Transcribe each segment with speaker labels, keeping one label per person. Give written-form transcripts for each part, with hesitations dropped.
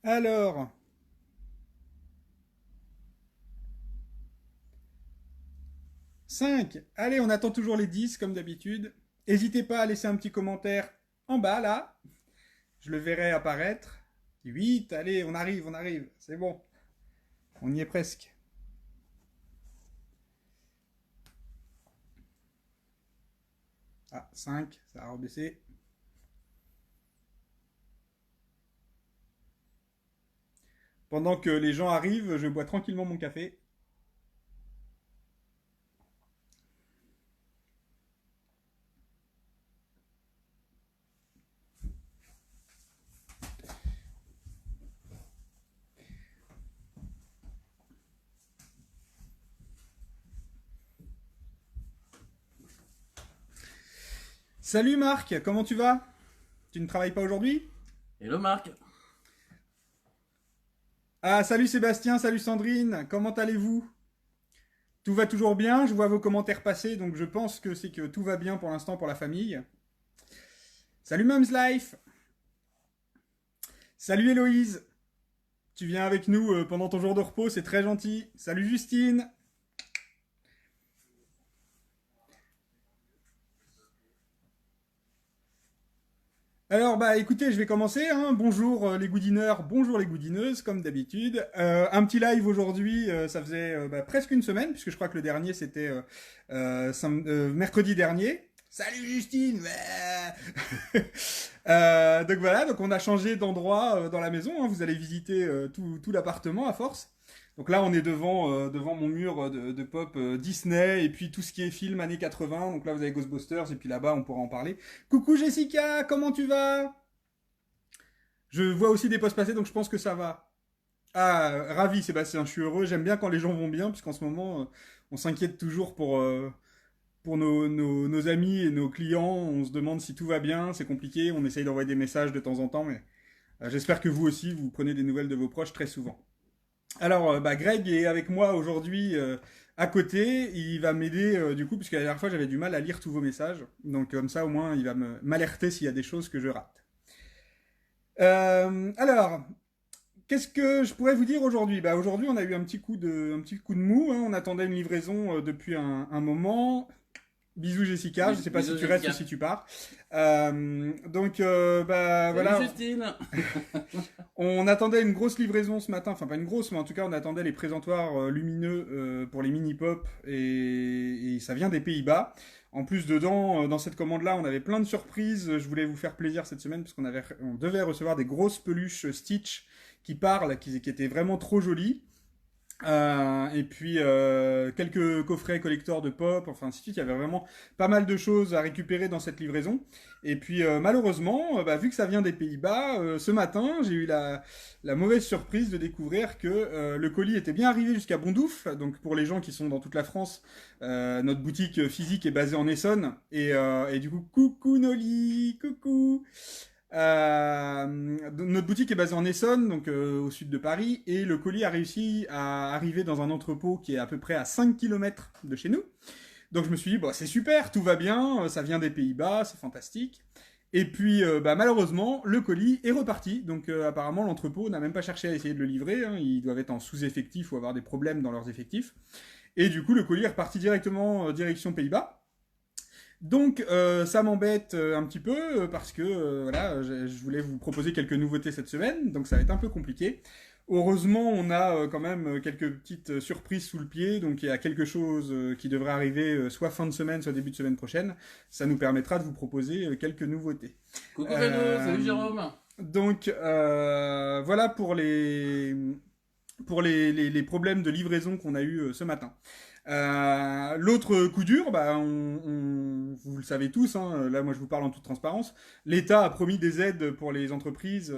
Speaker 1: Alors, 5. Allez, on attend toujours les 10 comme d'habitude. N'hésitez pas à laisser un petit commentaire en bas là. Je le verrai apparaître. 8. Allez, on arrive, on arrive. C'est bon. On y est presque. Ah, 5. Ça a rebaissé. Pendant que les gens arrivent, je bois tranquillement mon café. Salut Marc, comment tu vas? Tu ne travailles pas aujourd'hui?
Speaker 2: Hello Marc.
Speaker 1: Ah, salut Sébastien, salut Sandrine, comment allez-vous? Tout va toujours bien, je vois vos commentaires passer, donc je pense que c'est que tout va bien pour l'instant pour la famille. Salut Mums Life. Salut Héloïse. Tu viens avec nous pendant ton jour de repos, c'est très gentil. Salut Justine. Alors bah écoutez, je vais commencer, hein. Bonjour les goudineurs, bonjour les goudineuses, comme d'habitude. Un petit live aujourd'hui, ça faisait presque une semaine, puisque je crois que le dernier c'était mercredi dernier. Salut Justine. Ouais. Donc voilà, donc on a changé d'endroit dans la maison, hein. Vous allez visiter tout l'appartement à force. Donc là, on est devant mon mur de pop Disney et puis tout ce qui est film années 80. Donc là, vous avez Ghostbusters et puis là-bas, on pourra en parler. Coucou Jessica, comment tu vas? Je vois aussi des posts passer, donc je pense que ça va. Ah, ravi Sébastien, je suis heureux. J'aime bien quand les gens vont bien, puisqu'en ce moment, on s'inquiète toujours pour nos amis et nos clients. On se demande si tout va bien, c'est compliqué. On essaye d'envoyer des messages de temps en temps, mais j'espère que vous aussi, vous prenez des nouvelles de vos proches très souvent. Alors, Greg est avec moi aujourd'hui à côté. Il va m'aider du coup, puisque la dernière fois j'avais du mal à lire tous vos messages. Donc comme ça, au moins, il va m'alerter s'il y a des choses que je rate. Alors, qu'est-ce que je pourrais vous dire aujourd'hui? Bah, aujourd'hui, on a eu un petit coup de mou, hein. On attendait une livraison depuis un moment. Bisous Jessica, je sais pas si
Speaker 2: Bisous
Speaker 1: tu restes ou
Speaker 2: Jessica.
Speaker 1: si tu pars. Bah
Speaker 2: Salut
Speaker 1: voilà,
Speaker 2: Justine.
Speaker 1: on attendait une grosse livraison ce matin, enfin pas une grosse, mais en tout cas on attendait les présentoirs lumineux pour les mini-pop et ça vient des Pays-Bas. En plus dedans, dans cette commande-là, on avait plein de surprises. Je voulais vous faire plaisir cette semaine parce on devait recevoir des grosses peluches Stitch qui parlent, qui étaient vraiment trop jolies. Et puis quelques coffrets collector de pop, enfin ainsi de suite. Il y avait vraiment pas mal de choses à récupérer dans cette livraison. Et puis malheureusement, vu que ça vient des Pays-Bas, ce matin j'ai eu la mauvaise surprise de découvrir que le colis était bien arrivé jusqu'à Bondouf. Donc pour les gens qui sont dans toute la France, notre boutique physique est basée en Essonne. Et du coup, coucou Noli, coucou. Notre boutique est basée en Essonne, donc au sud de Paris, et le colis a réussi à arriver dans un entrepôt qui est à peu près à 5 kilomètres de chez nous. Donc je me suis dit, bon, c'est super, tout va bien, ça vient des Pays-Bas, c'est fantastique. Et puis malheureusement, le colis est reparti, donc apparemment l'entrepôt n'a même pas cherché à essayer de le livrer, hein. Ils doivent être en sous-effectif ou avoir des problèmes dans leurs effectifs. Et du coup, le colis est reparti directement direction Pays-Bas. Donc ça m'embête un petit peu parce que voilà, je voulais vous proposer quelques nouveautés cette semaine, donc ça va être un peu compliqué. Heureusement, on a quand même quelques petites surprises sous le pied, donc il y a quelque chose qui devrait arriver soit fin de semaine, soit début de semaine prochaine. Ça nous permettra de vous proposer quelques nouveautés.
Speaker 2: Coucou Fredo, salut
Speaker 1: Euh,
Speaker 2: Jérôme.
Speaker 1: donc voilà pour les problèmes de livraison qu'on a eu ce matin. L'autre coup dur, vous le savez tous, hein, là moi je vous parle en toute transparence, l'État a promis des aides pour les entreprises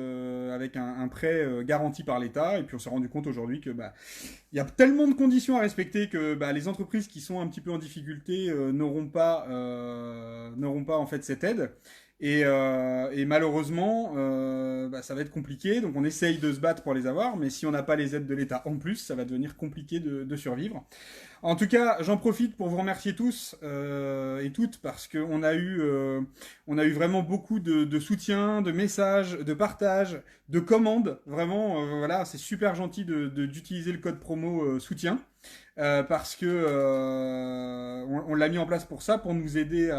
Speaker 1: avec un prêt garanti par l'État, et puis on s'est rendu compte aujourd'hui que il y a tellement de conditions à respecter que les entreprises qui sont un petit peu en difficulté n'auront pas en fait cette aide. Et malheureusement, ça va être compliqué. Donc on essaye de se battre pour les avoir, mais si on n'a pas les aides de l'État en plus, ça va devenir compliqué de survivre. En tout cas, j'en profite pour vous remercier tous et toutes parce on a eu vraiment beaucoup de soutien, de messages, de partages, de commandes. Vraiment, voilà, c'est super gentil d'utiliser le code promo soutien parce que on l'a mis en place pour ça, pour nous aider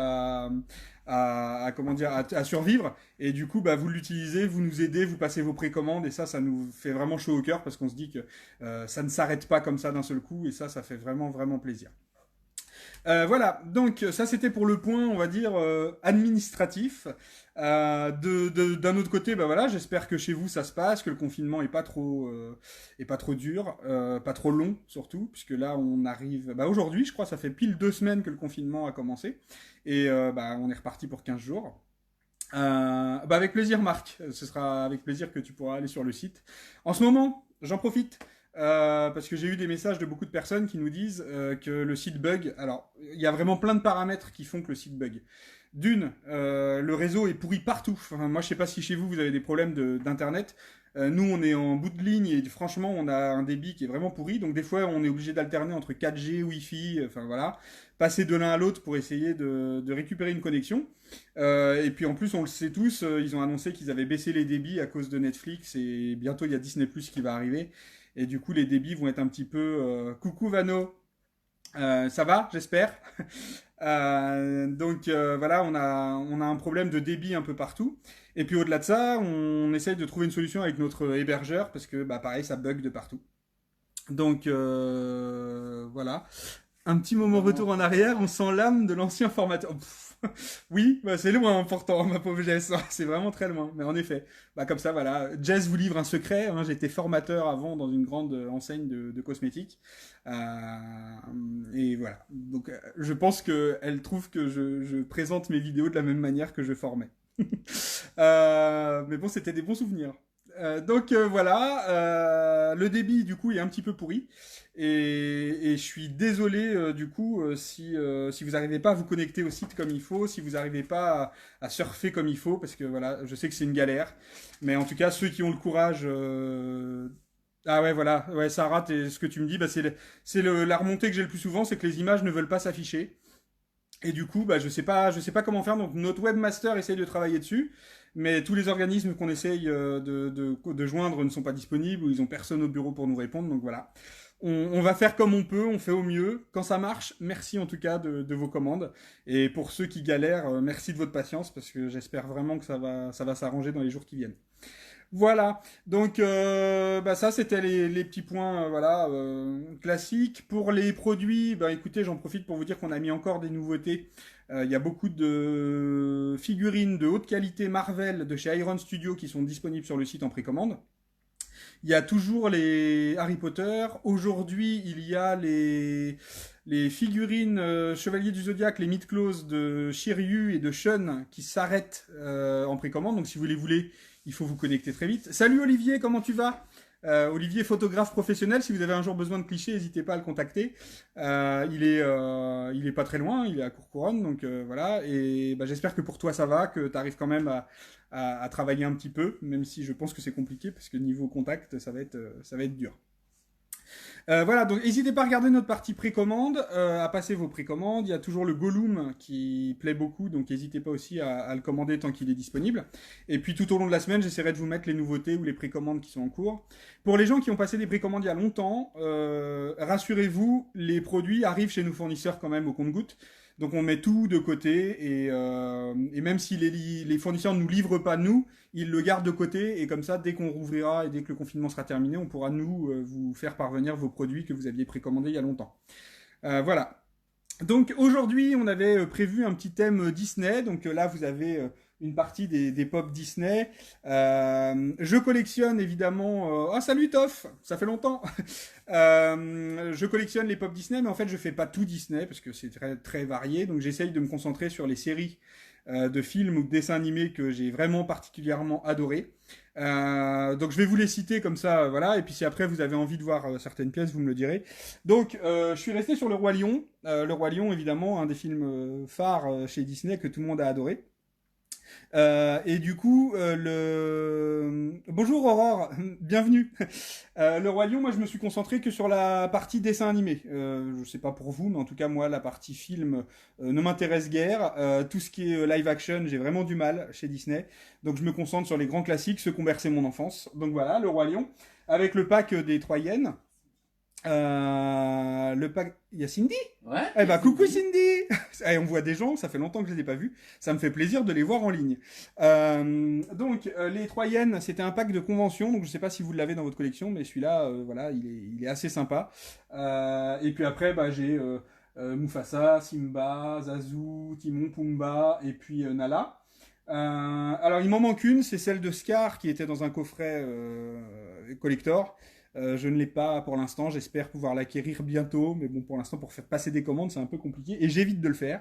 Speaker 1: comment dire, à survivre. Et du coup, bah, vous l'utilisez, vous nous aidez, vous passez vos précommandes, et ça nous fait vraiment chaud au cœur parce qu'on se dit que ça ne s'arrête pas comme ça d'un seul coup, et ça fait vraiment, vraiment plaisir. Voilà, donc ça c'était pour le point, on va dire, administratif. D'un autre côté, bah voilà, j'espère que chez vous ça se passe, que le confinement est pas trop dur, pas trop long surtout, puisque là on arrive, bah aujourd'hui je crois ça fait pile 2 semaines que le confinement a commencé, et bah on est reparti pour 15 jours. Bah avec plaisir Marc, ce sera avec plaisir que tu pourras aller sur le site. En ce moment, j'en profite. Parce que j'ai eu des messages de beaucoup de personnes qui nous disent que le site bug. Alors, il y a vraiment plein de paramètres qui font que le site bug. D'une, le réseau est pourri partout. Enfin, moi, je sais pas si chez vous, vous avez des problèmes d'internet. Nous, on est en bout de ligne et franchement, on a un débit qui est vraiment pourri. Donc, des fois, on est obligé d'alterner entre 4G, Wi-Fi, enfin voilà, passer de l'un à l'autre pour essayer de récupérer une connexion. Et puis en plus, on le sait tous, ils ont annoncé qu'ils avaient baissé les débits à cause de Netflix et bientôt il y a Disney Plus qui va arriver. Et du coup, les débits vont être un petit peu coucou Vano, ça va, j'espère. Voilà, on a un problème de débit un peu partout. Et puis au-delà de ça, on essaye de trouver une solution avec notre hébergeur parce que bah, pareil, ça bug de partout. Donc voilà. Un petit moment retour en arrière, on sent l'âme de l'ancien formateur. Oui, bah c'est loin pourtant, ma pauvre Jess. C'est vraiment très loin. Mais en effet, bah comme ça, voilà. Jess vous livre un secret. Hein. J'étais formateur avant dans une grande enseigne de cosmétiques. Et voilà. Donc, je pense qu'elle trouve que je présente mes vidéos de la même manière que je formais. Mais bon, c'était des bons souvenirs. Voilà, le débit du coup est un petit peu pourri et je suis désolé du coup si vous n'arrivez pas à vous connecter au site comme il faut, si vous n'arrivez pas à surfer comme il faut, parce que voilà, je sais que c'est une galère, mais en tout cas ceux qui ont le courage. Ah ouais voilà, ouais ça rate et ce que tu me dis, bah, la remontée que j'ai le plus souvent, c'est que les images ne veulent pas s'afficher. Et du coup, bah, je sais pas comment faire. Donc notre webmaster essaye de travailler dessus, mais tous les organismes qu'on essaye de joindre ne sont pas disponibles ou ils ont personne au bureau pour nous répondre. Donc voilà, on va faire comme on peut, on fait au mieux. Quand ça marche, merci en tout cas de vos commandes. Et pour ceux qui galèrent, merci de votre patience parce que j'espère vraiment que ça va s'arranger dans les jours qui viennent. Voilà, donc bah ça c'était les petits points voilà classiques. Pour les produits, bah écoutez, j'en profite pour vous dire qu'on a mis encore des nouveautés. Il y a beaucoup de figurines de haute qualité Marvel de chez Iron Studio qui sont disponibles sur le site en précommande. Il y a toujours les Harry Potter. Aujourd'hui, il y a les figurines Chevaliers du Zodiaque, les Mythclose de Shiryu et de Shun qui s'arrêtent en précommande. Donc si vous les voulez, il faut vous connecter très vite. Salut Olivier, comment tu vas? Olivier, photographe professionnel, si vous avez un jour besoin de clichés, n'hésitez pas à le contacter. Il est pas très loin, il est à Courcouronne, donc voilà. Et bah, j'espère que pour toi ça va, que tu arrives quand même à travailler un petit peu, même si je pense que c'est compliqué, parce que niveau contact, ça va être dur. Voilà, donc n'hésitez pas à regarder notre partie précommande, à passer vos précommandes. Il y a toujours le Gollum qui plaît beaucoup, donc n'hésitez pas aussi à le commander tant qu'il est disponible. Et puis tout au long de la semaine, j'essaierai de vous mettre les nouveautés ou les précommandes qui sont en cours. Pour les gens qui ont passé des précommandes il y a longtemps, rassurez-vous, les produits arrivent chez nos fournisseurs quand même au compte-gouttes. Donc on met tout de côté et même si les fournisseurs ne nous livrent pas nous, ils le gardent de côté et comme ça, dès qu'on rouvrira et dès que le confinement sera terminé, on pourra nous vous faire parvenir vos produits que vous aviez précommandés il y a longtemps. Voilà. Donc aujourd'hui, on avait prévu un petit thème Disney. Donc là, vous avez une partie des pop Disney. Je collectionne évidemment. Oh salut Toff, ça fait longtemps. Je collectionne les pop Disney, mais en fait, je fais pas tout Disney parce que c'est très très varié. Donc j'essaye de me concentrer sur les séries de films ou de dessins animés que j'ai vraiment particulièrement adoré. Donc je vais vous les citer comme ça, voilà. Et puis si après vous avez envie de voir certaines pièces, vous me le direz. Donc je suis resté sur Le Roi Lion. Le Roi Lion, évidemment, un des films phares chez Disney que tout le monde a adoré. Et du coup, bonjour Aurore, bienvenue. Le Roi Lion, moi je me suis concentré que sur la partie dessin animé. Je sais pas pour vous, mais en tout cas moi la partie film ne m'intéresse guère. Tout ce qui est live action, j'ai vraiment du mal chez Disney. Donc je me concentre sur les grands classiques, ceux qui ont bercé mon enfance. Donc voilà, Le Roi Lion, avec le pack des 3 yens. Le pack... Il y a Cindy.
Speaker 2: Ouais.
Speaker 1: Eh ben coucou Cindy. Eh, on voit des gens, ça fait longtemps que je les ai pas vus. Ça me fait plaisir de les voir en ligne. Les 3 yens, c'était un pack de convention. Donc je sais pas si vous l'avez dans votre collection, mais celui-là, voilà, il est assez sympa. Et puis après, bah, j'ai Mufasa, Simba, Zazu, Timon, Pumba et puis Nala. Alors il m'en manque une, c'est celle de Scar qui était dans un coffret collector. Je ne l'ai pas pour l'instant, j'espère pouvoir l'acquérir bientôt, mais bon, pour l'instant, pour faire passer des commandes, c'est un peu compliqué, et j'évite de le faire,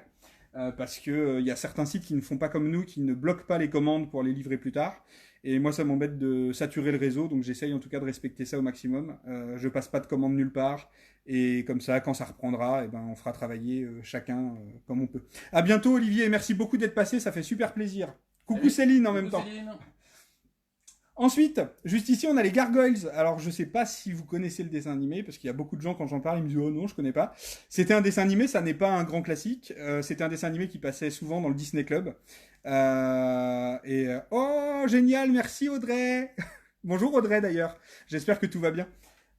Speaker 1: parce que y a certains sites qui ne font pas comme nous, qui ne bloquent pas les commandes pour les livrer plus tard, et moi, ça m'embête de saturer le réseau, donc j'essaye en tout cas de respecter ça au maximum. Je passe pas de commandes nulle part, et comme ça, quand ça reprendra, eh ben, on fera travailler chacun comme on peut. À bientôt, Olivier, et merci beaucoup d'être passé, ça fait super plaisir. Coucou
Speaker 2: Salut.
Speaker 1: Céline en même
Speaker 2: Coucou,
Speaker 1: temps.
Speaker 2: Céline.
Speaker 1: Ensuite, juste ici, on a les Gargoyles. Alors, je sais pas si vous connaissez le dessin animé, parce qu'il y a beaucoup de gens, quand j'en parle, ils me disent « Oh non, je connais pas ». C'était un dessin animé, ça n'est pas un grand classique. C'était un dessin animé qui passait souvent dans le Disney Club. Oh, génial, merci Audrey. Bonjour Audrey, d'ailleurs. J'espère que tout va bien.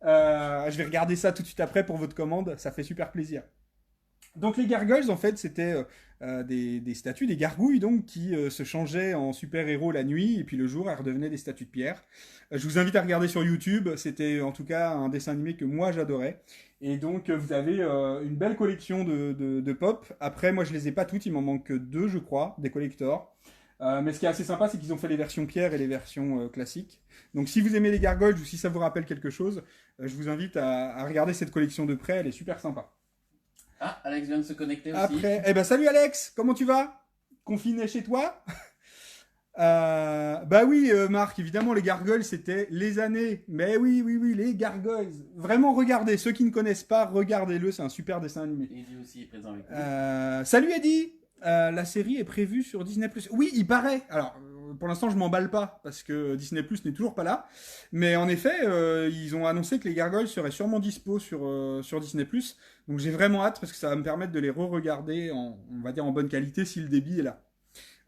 Speaker 1: Je vais regarder ça tout de suite après pour votre commande. Ça fait super plaisir. Donc les gargoyles, en fait, c'était des statues, des gargouilles, donc, qui se changeaient en super-héros la nuit, et puis le jour, elles redevenaient des statues de pierre. Je vous invite à regarder sur YouTube, c'était en tout cas un dessin animé que moi j'adorais. Et donc vous avez une belle collection de pop. Après, moi je les ai pas toutes, il m'en manque 2, je crois, des collectors. Mais ce qui est assez sympa, c'est qu'ils ont fait les versions pierre et les versions classiques. Donc si vous aimez les gargoyles ou si ça vous rappelle quelque chose, je vous invite à regarder cette collection de près, elle est super sympa.
Speaker 2: Ah, Alex vient de se connecter aussi.
Speaker 1: Après, eh ben salut Alex, comment tu vas? Confiné chez toi? Bah oui, Marc, évidemment, les gargoyles, c'était les années. Mais oui, oui, oui, les gargoyles. Vraiment, regardez. Ceux qui ne connaissent pas, regardez-le, c'est un super dessin animé.
Speaker 2: Eddie aussi est présent avec nous.
Speaker 1: Salut Eddie. La série est prévue sur Disney+. Oui, il paraît. Alors, pour l'instant, je m'emballe pas, parce que Disney+, n'est toujours pas là. Mais en effet, ils ont annoncé que les gargoyles seraient sûrement dispo sur Disney+. Donc j'ai vraiment hâte, parce que ça va me permettre de les re-regarder, on va dire en bonne qualité, si le débit est là.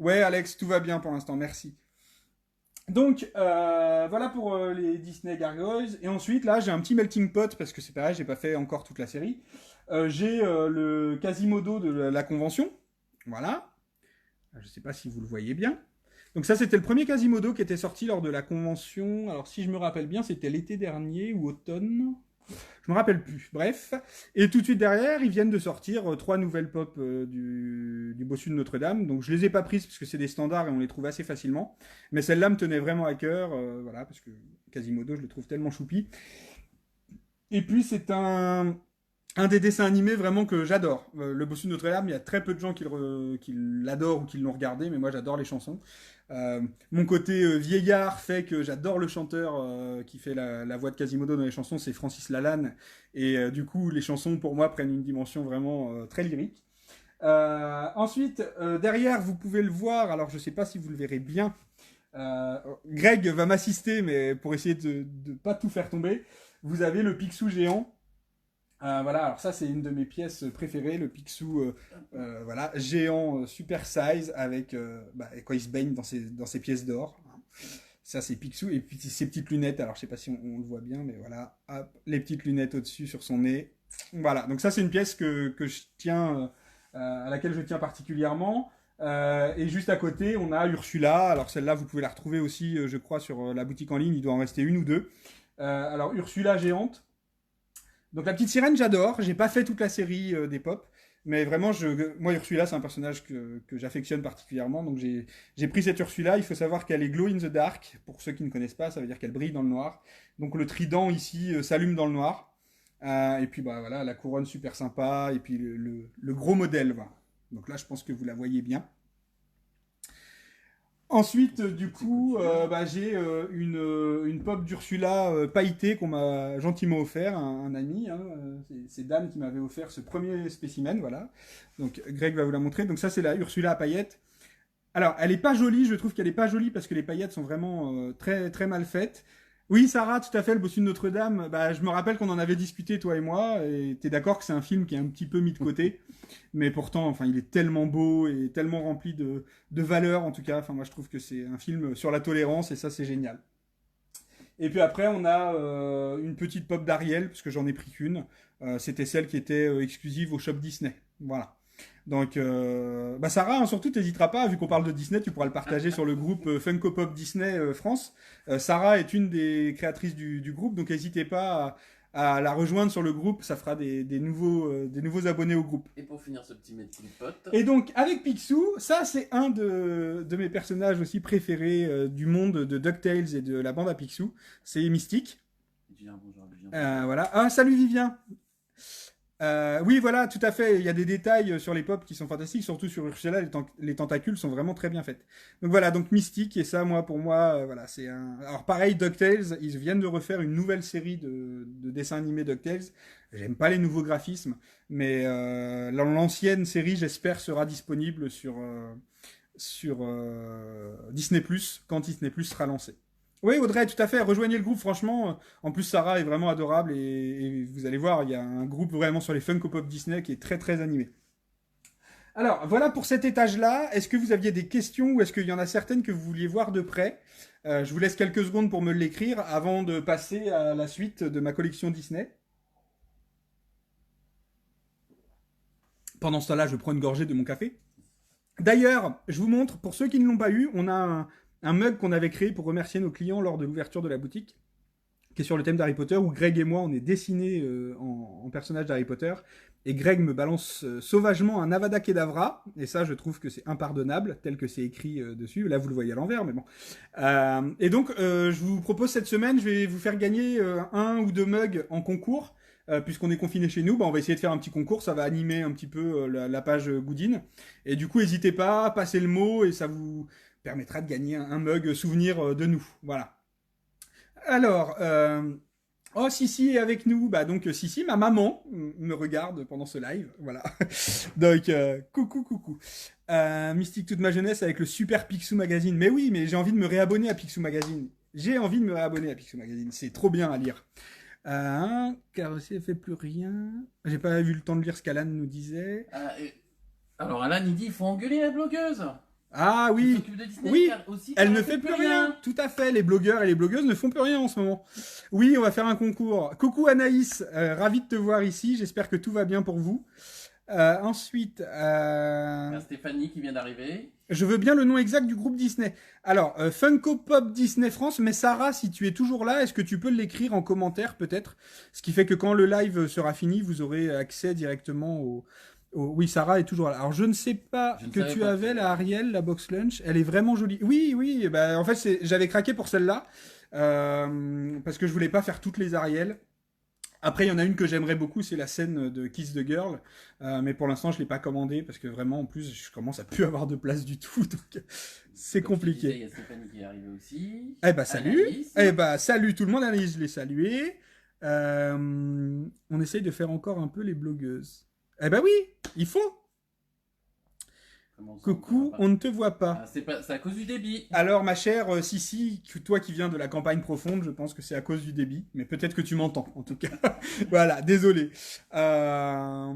Speaker 1: Ouais, Alex, tout va bien pour l'instant, merci. Donc, voilà pour les Disney Gargoyles. Et ensuite, là, j'ai un petit melting pot, parce que c'est pareil, j'ai pas fait encore toute la série. J'ai le Quasimodo de la convention. Voilà. Je sais pas si vous le voyez bien. Donc ça, c'était le premier Quasimodo qui était sorti lors de la convention. Alors, si je me rappelle bien, c'était l'été dernier ou automne. Je me rappelle plus. Bref. Et tout de suite derrière, ils viennent de sortir 3 nouvelles pop du Bossu de Notre-Dame. Donc je les ai pas prises parce que c'est des standards et on les trouve assez facilement. Mais celle-là me tenait vraiment à cœur. Voilà, parce que Quasimodo, je le trouve tellement choupi. Et puis c'est un des dessins animés vraiment que j'adore. Le Bossu de Notre-Dame, il y a très peu de gens qui l'adorent ou qui l'ont regardé, mais moi j'adore les chansons. Mon côté vieillard fait que j'adore le chanteur qui fait la voix de Quasimodo dans les chansons, c'est Francis Lalanne. Et du coup, les chansons pour moi prennent une dimension vraiment très lyrique. Ensuite, derrière, vous pouvez le voir, alors je sais pas si vous le verrez bien. Greg va m'assister, mais pour essayer de ne pas tout faire tomber, vous avez le Picsou géant. Voilà, alors ça c'est une de mes pièces préférées, le Picsou voilà, géant super size avec quand il se baigne dans ses pièces d'or. Ça c'est Picsou, et puis ses petites lunettes, alors je sais pas si on le voit bien, mais voilà, hop, les petites lunettes au-dessus sur son nez. Voilà, donc ça c'est une pièce que je tiens, à laquelle je tiens particulièrement. Et juste à côté, on a Ursula. Alors celle-là, vous pouvez la retrouver aussi, je crois, sur la boutique en ligne. Il doit en rester une ou deux. Alors Ursula géante. Donc la petite sirène, j'adore. J'ai pas fait toute la série des pop, mais vraiment, moi Ursula, c'est un personnage que j'affectionne particulièrement. Donc j'ai pris cette Ursula. Il faut savoir qu'elle est glow in the dark. Pour ceux qui ne connaissent pas, ça veut dire qu'elle brille dans le noir. Donc le trident ici s'allume dans le noir. Et puis bah voilà, la couronne super sympa. Et puis le gros modèle. Voilà. Donc là, je pense que vous la voyez bien. Ensuite, du coup, j'ai une pop d'Ursula pailletée qu'on m'a gentiment offert, un ami. Hein, c'est Dan qui m'avait offert ce premier spécimen, voilà. Donc Greg va vous la montrer. Donc ça, c'est la Ursula à paillettes. Alors, elle est pas jolie, je trouve qu'elle est pas jolie parce que les paillettes sont vraiment très, très mal faites. Oui, Sarah, tout à fait, le bossu de Notre-Dame. Bah, je me rappelle qu'on en avait discuté, toi et moi, et t'es d'accord que c'est un film qui est un petit peu mis de côté. Mais pourtant, enfin, il est tellement beau et tellement rempli de valeurs, en tout cas. Enfin, moi, je trouve que c'est un film sur la tolérance, et ça, c'est génial. Et puis après, on a une petite pop d'Ariel, parce que j'en ai pris qu'une. C'était celle qui était exclusive au shop Disney. Voilà. Donc, bah Sarah, hein, surtout, t'hésiteras pas, vu qu'on parle de Disney, tu pourras le partager sur le groupe Funko Pop Disney France. Sarah est une des créatrices du groupe, donc n'hésitez pas à la rejoindre sur le groupe, ça fera des nouveaux abonnés au groupe.
Speaker 2: Et pour finir ce petit melting pot.
Speaker 1: Et donc, avec Picsou, ça c'est un de mes personnages aussi préférés du monde de DuckTales et de la bande à Picsou, c'est Mystique.
Speaker 2: Bonjour,
Speaker 1: voilà. Ah, salut Vivien. Oui, voilà, tout à fait. Il y a des détails sur les pop qui sont fantastiques, surtout sur Ursula, les tentacules sont vraiment très bien faites. Donc voilà, donc Mystique, et ça, pour moi, voilà, c'est un... Alors pareil, DuckTales, ils viennent de refaire une nouvelle série de dessins animés DuckTales. J'aime pas les nouveaux graphismes, mais l'ancienne série, j'espère, sera disponible sur Disney+, quand Disney+, sera lancé. Oui, Audrey, tout à fait. Rejoignez le groupe, franchement. En plus, Sarah est vraiment adorable et vous allez voir, il y a un groupe vraiment sur les Funko Pop Disney qui est très très animé. Alors, voilà pour cet étage-là. Est-ce que vous aviez des questions ou est-ce qu'il y en a certaines que vous vouliez voir de près? Je vous laisse quelques secondes pour me l'écrire avant de passer à la suite de ma collection Disney. Pendant ce temps-là, je prends une gorgée de mon café. D'ailleurs, je vous montre, pour ceux qui ne l'ont pas eu, on a un mug qu'on avait créé pour remercier nos clients lors de l'ouverture de la boutique, qui est sur le thème d'Harry Potter, où Greg et moi, on est dessinés en personnage d'Harry Potter, et Greg me balance sauvagement un Avada Kedavra, et ça, je trouve que c'est impardonnable, tel que c'est écrit dessus. Là, vous le voyez à l'envers, mais bon. Et donc, je vous propose cette semaine, je vais vous faire gagner un ou deux mugs en concours, puisqu'on est confiné chez nous, on va essayer de faire un petit concours, ça va animer un petit peu la page Goodin. Et du coup, n'hésitez pas, passez le mot, et ça vous permettra de gagner un mug souvenir de nous. Voilà. Alors, oh Sissi est avec nous. Bah donc Sissi, ma maman, me regarde pendant ce live. Voilà. Donc coucou. Mystique toute ma jeunesse avec le super Picsou Magazine. Mais oui, mais j'ai envie de me réabonner à Picsou Magazine. C'est trop bien à lire. Car aussi elle fait plus rien. J'ai pas vu le temps de lire ce qu'Alan nous disait.
Speaker 2: Alors Alan il dit il faut engueuler la blogueuse.
Speaker 1: Ah oui, oui,
Speaker 2: aussi,
Speaker 1: elle ne fait plus rien. Tout à fait, les blogueurs et les blogueuses ne font plus rien en ce moment. Oui, on va faire un concours. Coucou Anaïs, ravi de te voir ici, j'espère que tout va bien pour vous. Ensuite...
Speaker 2: Stéphanie qui vient d'arriver.
Speaker 1: Je veux bien le nom exact du groupe Disney. Alors, Funko Pop Disney France, mais Sarah, si tu es toujours là, est-ce que tu peux l'écrire en commentaire peut-être? Ce qui fait que quand le live sera fini, vous aurez accès directement au... Oui, Sarah est toujours là. Alors, je ne sais pas que tu avais la Ariel, la box lunch. Elle est vraiment jolie. Oui. Bah, en fait, j'avais craqué pour celle-là. Parce que je voulais pas faire toutes les Ariel. Après, il y en a une que j'aimerais beaucoup, c'est la scène de Kiss the Girl. Mais pour l'instant, je l'ai pas commandée parce que vraiment, en plus, je commence à plus avoir de place du tout. Donc, c'est compliqué.
Speaker 2: Il y a Stéphanie qui est arrivée aussi.
Speaker 1: Eh bah, salut. Anaïs. Eh bah, salut tout le monde. Anaïs, je l'ai salué. On essaye de faire encore un peu les blogueuses. Eh ben oui, il faut. Coucou, on ne te voit pas.
Speaker 2: C'est à cause du débit.
Speaker 1: Alors ma chère Sissi, toi qui viens de la campagne profonde, je pense que c'est à cause du débit, mais peut-être que tu m'entends en tout cas. Voilà, désolé. En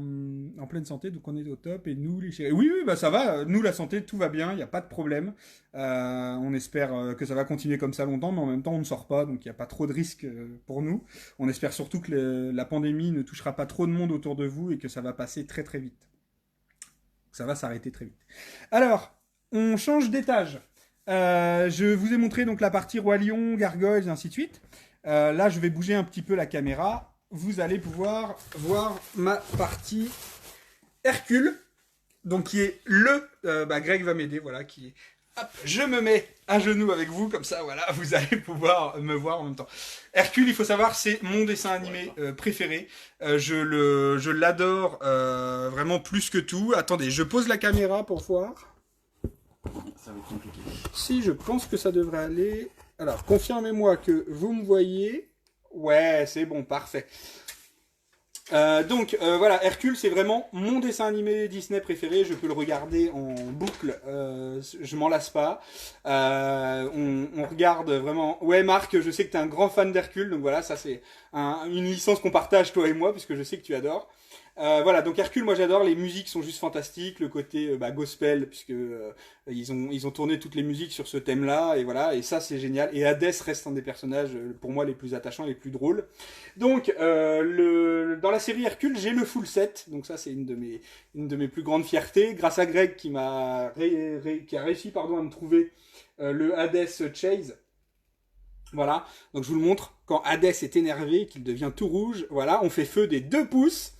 Speaker 1: pleine santé, donc on est au top et nous les chéris. Oui, bah ça va, nous la santé, tout va bien, il n'y a pas de problème. On espère que ça va continuer comme ça longtemps, mais en même temps on ne sort pas, donc il n'y a pas trop de risques pour nous. On espère surtout que la pandémie ne touchera pas trop de monde autour de vous et que ça va passer très très vite. Ça va s'arrêter très vite. Alors, on change d'étage. Je vous ai montré donc la partie Roi Lion, Gargoyles et ainsi de suite. Là, je vais bouger un petit peu la caméra. Vous allez pouvoir voir ma partie Hercule. Donc, qui est Greg va m'aider, voilà, qui est... Hop, je me mets à genoux avec vous, comme ça, voilà, vous allez pouvoir me voir en même temps. Hercule, il faut savoir, c'est mon dessin animé préféré. Je l'adore vraiment plus que tout. Attendez, je pose la caméra pour voir.
Speaker 2: Ça va être compliqué.
Speaker 1: Si, je pense que ça devrait aller. Alors, confirmez-moi que vous me voyez. Ouais, c'est bon, parfait. Voilà, Hercule, c'est vraiment mon dessin animé Disney préféré. Je peux le regarder en boucle. Je m'en lasse pas. On regarde vraiment. Ouais, Marc, je sais que t'es un grand fan d'Hercule, donc voilà, ça c'est une licence qu'on partage toi et moi, puisque je sais que tu adores. Voilà, donc Hercule, moi j'adore, les musiques sont juste fantastiques, le côté gospel, puisque ils ont tourné toutes les musiques sur ce thème-là, et voilà, et ça c'est génial. Et Hadès reste un des personnages, pour moi, les plus attachants, les plus drôles. Donc, dans la série Hercule, j'ai le full set, donc ça c'est une de mes plus grandes fiertés, grâce à Greg qui qui a réussi pardon, à me trouver le Hadès Chase. Voilà, donc je vous le montre, quand Hadès est énervé, qu'il devient tout rouge, voilà, on fait feu des 2 pouces.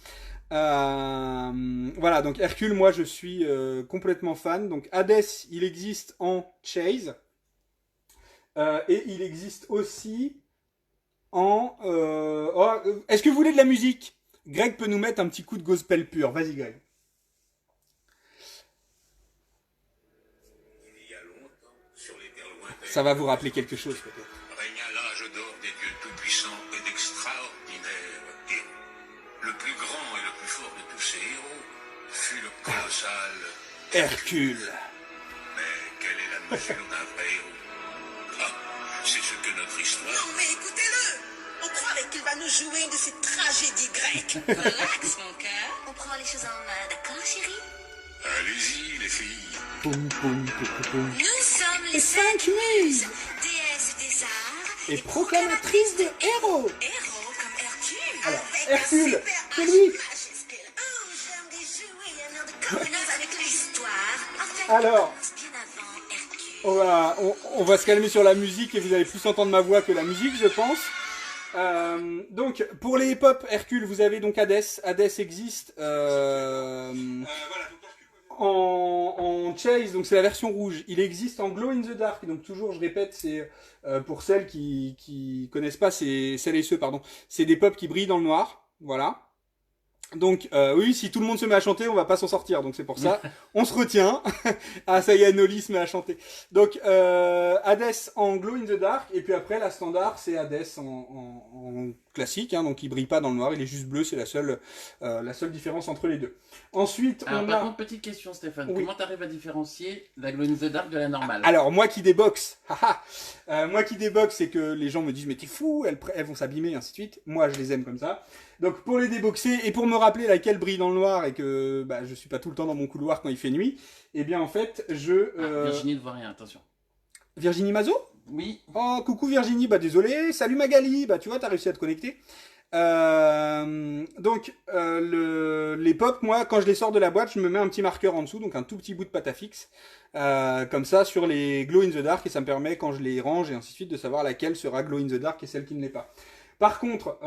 Speaker 1: Voilà, donc Hercule, moi je suis complètement fan. Donc Hadès, il existe en Chase. Et il existe aussi en... est-ce que vous voulez de la musique? Greg peut nous mettre un petit coup de gospel pur. Vas-y Greg.
Speaker 3: Il y a longtemps, sur les terres lointaines,
Speaker 1: Ça va vous rappeler quelque chose peut-être.
Speaker 3: régna l'âge d'or des dieux tout-puissants et d'extraordinaires héros. Le plus grand et le plus fort de tous ces héros fut le colossal
Speaker 1: Hercule.
Speaker 3: Mais quelle est la mesure d'un vrai héros? Ah, c'est ce que notre histoire...
Speaker 4: Non mais écoutez-le. On croirait qu'il va nous jouer une de ces tragédies grecques. Relax mon cœur.
Speaker 5: On prend les choses en main, d'accord, chérie?
Speaker 3: Allez-y, les filles.
Speaker 1: Poum, poum, poum, poum.
Speaker 5: Nous sommes les 5 muses, déesses des arts
Speaker 1: Et proclamatrice de héros.
Speaker 4: Héros comme Hercule.
Speaker 1: Alors,
Speaker 4: Avec
Speaker 1: Hercule,
Speaker 4: un super
Speaker 1: c'est lui.
Speaker 4: majuscule. Oh, j'aime des jouets, un air de convenance avec l'histoire.
Speaker 5: Enfin,
Speaker 1: Alors,
Speaker 5: bien avant Hercule.
Speaker 1: on va se calmer sur la musique et vous allez plus entendre ma voix que la musique, je pense. Donc, pour les hip-hop Hercule, vous avez donc Hadès. Hadès existe en Chase, donc c'est la version rouge. Il existe en Glow in the Dark, donc toujours, je répète, c'est pour celles qui connaissent pas, c'est celles et ceux, pardon. C'est des pop qui brillent dans le noir, voilà. Donc oui, si tout le monde se met à chanter, on va pas s'en sortir. Donc c'est pour ça, on se retient. Ah ça y est, Noli se met à chanter. Donc Hadès en Glow in the Dark, et puis après la standard, c'est Hadès en classique, hein, donc il brille pas dans le noir, il est juste bleu, c'est la seule différence entre les deux. Ensuite,
Speaker 2: Alors,
Speaker 1: on
Speaker 2: par
Speaker 1: a...
Speaker 2: contre, petite question, Stéphane.
Speaker 1: Oui.
Speaker 2: Comment t'arrives à différencier la Glow in the Dark de la normale?
Speaker 1: Alors moi qui déboxe, moi qui déboxe, c'est que les gens me disent mais t'es fou, elles vont s'abîmer, ainsi de suite. Moi je les aime comme ça. Donc pour les déboxer et pour me rappeler laquelle brille dans le noir et que je suis pas tout le temps dans mon couloir quand il fait nuit, eh bien en fait
Speaker 2: Virginie ne voit rien, attention.
Speaker 1: Virginie Mazo.
Speaker 2: Oui.
Speaker 1: Oh coucou Virginie, désolé. Salut Magali, tu vois t'as réussi à te connecter. Les pop, moi, quand je les sors de la boîte, je me mets un petit marqueur en dessous, donc un tout petit bout de pâte à fixe, comme ça, sur les Glow in the Dark, et ça me permet, quand je les range et ainsi de suite, de savoir laquelle sera Glow in the Dark et celle qui ne l'est pas. Par contre,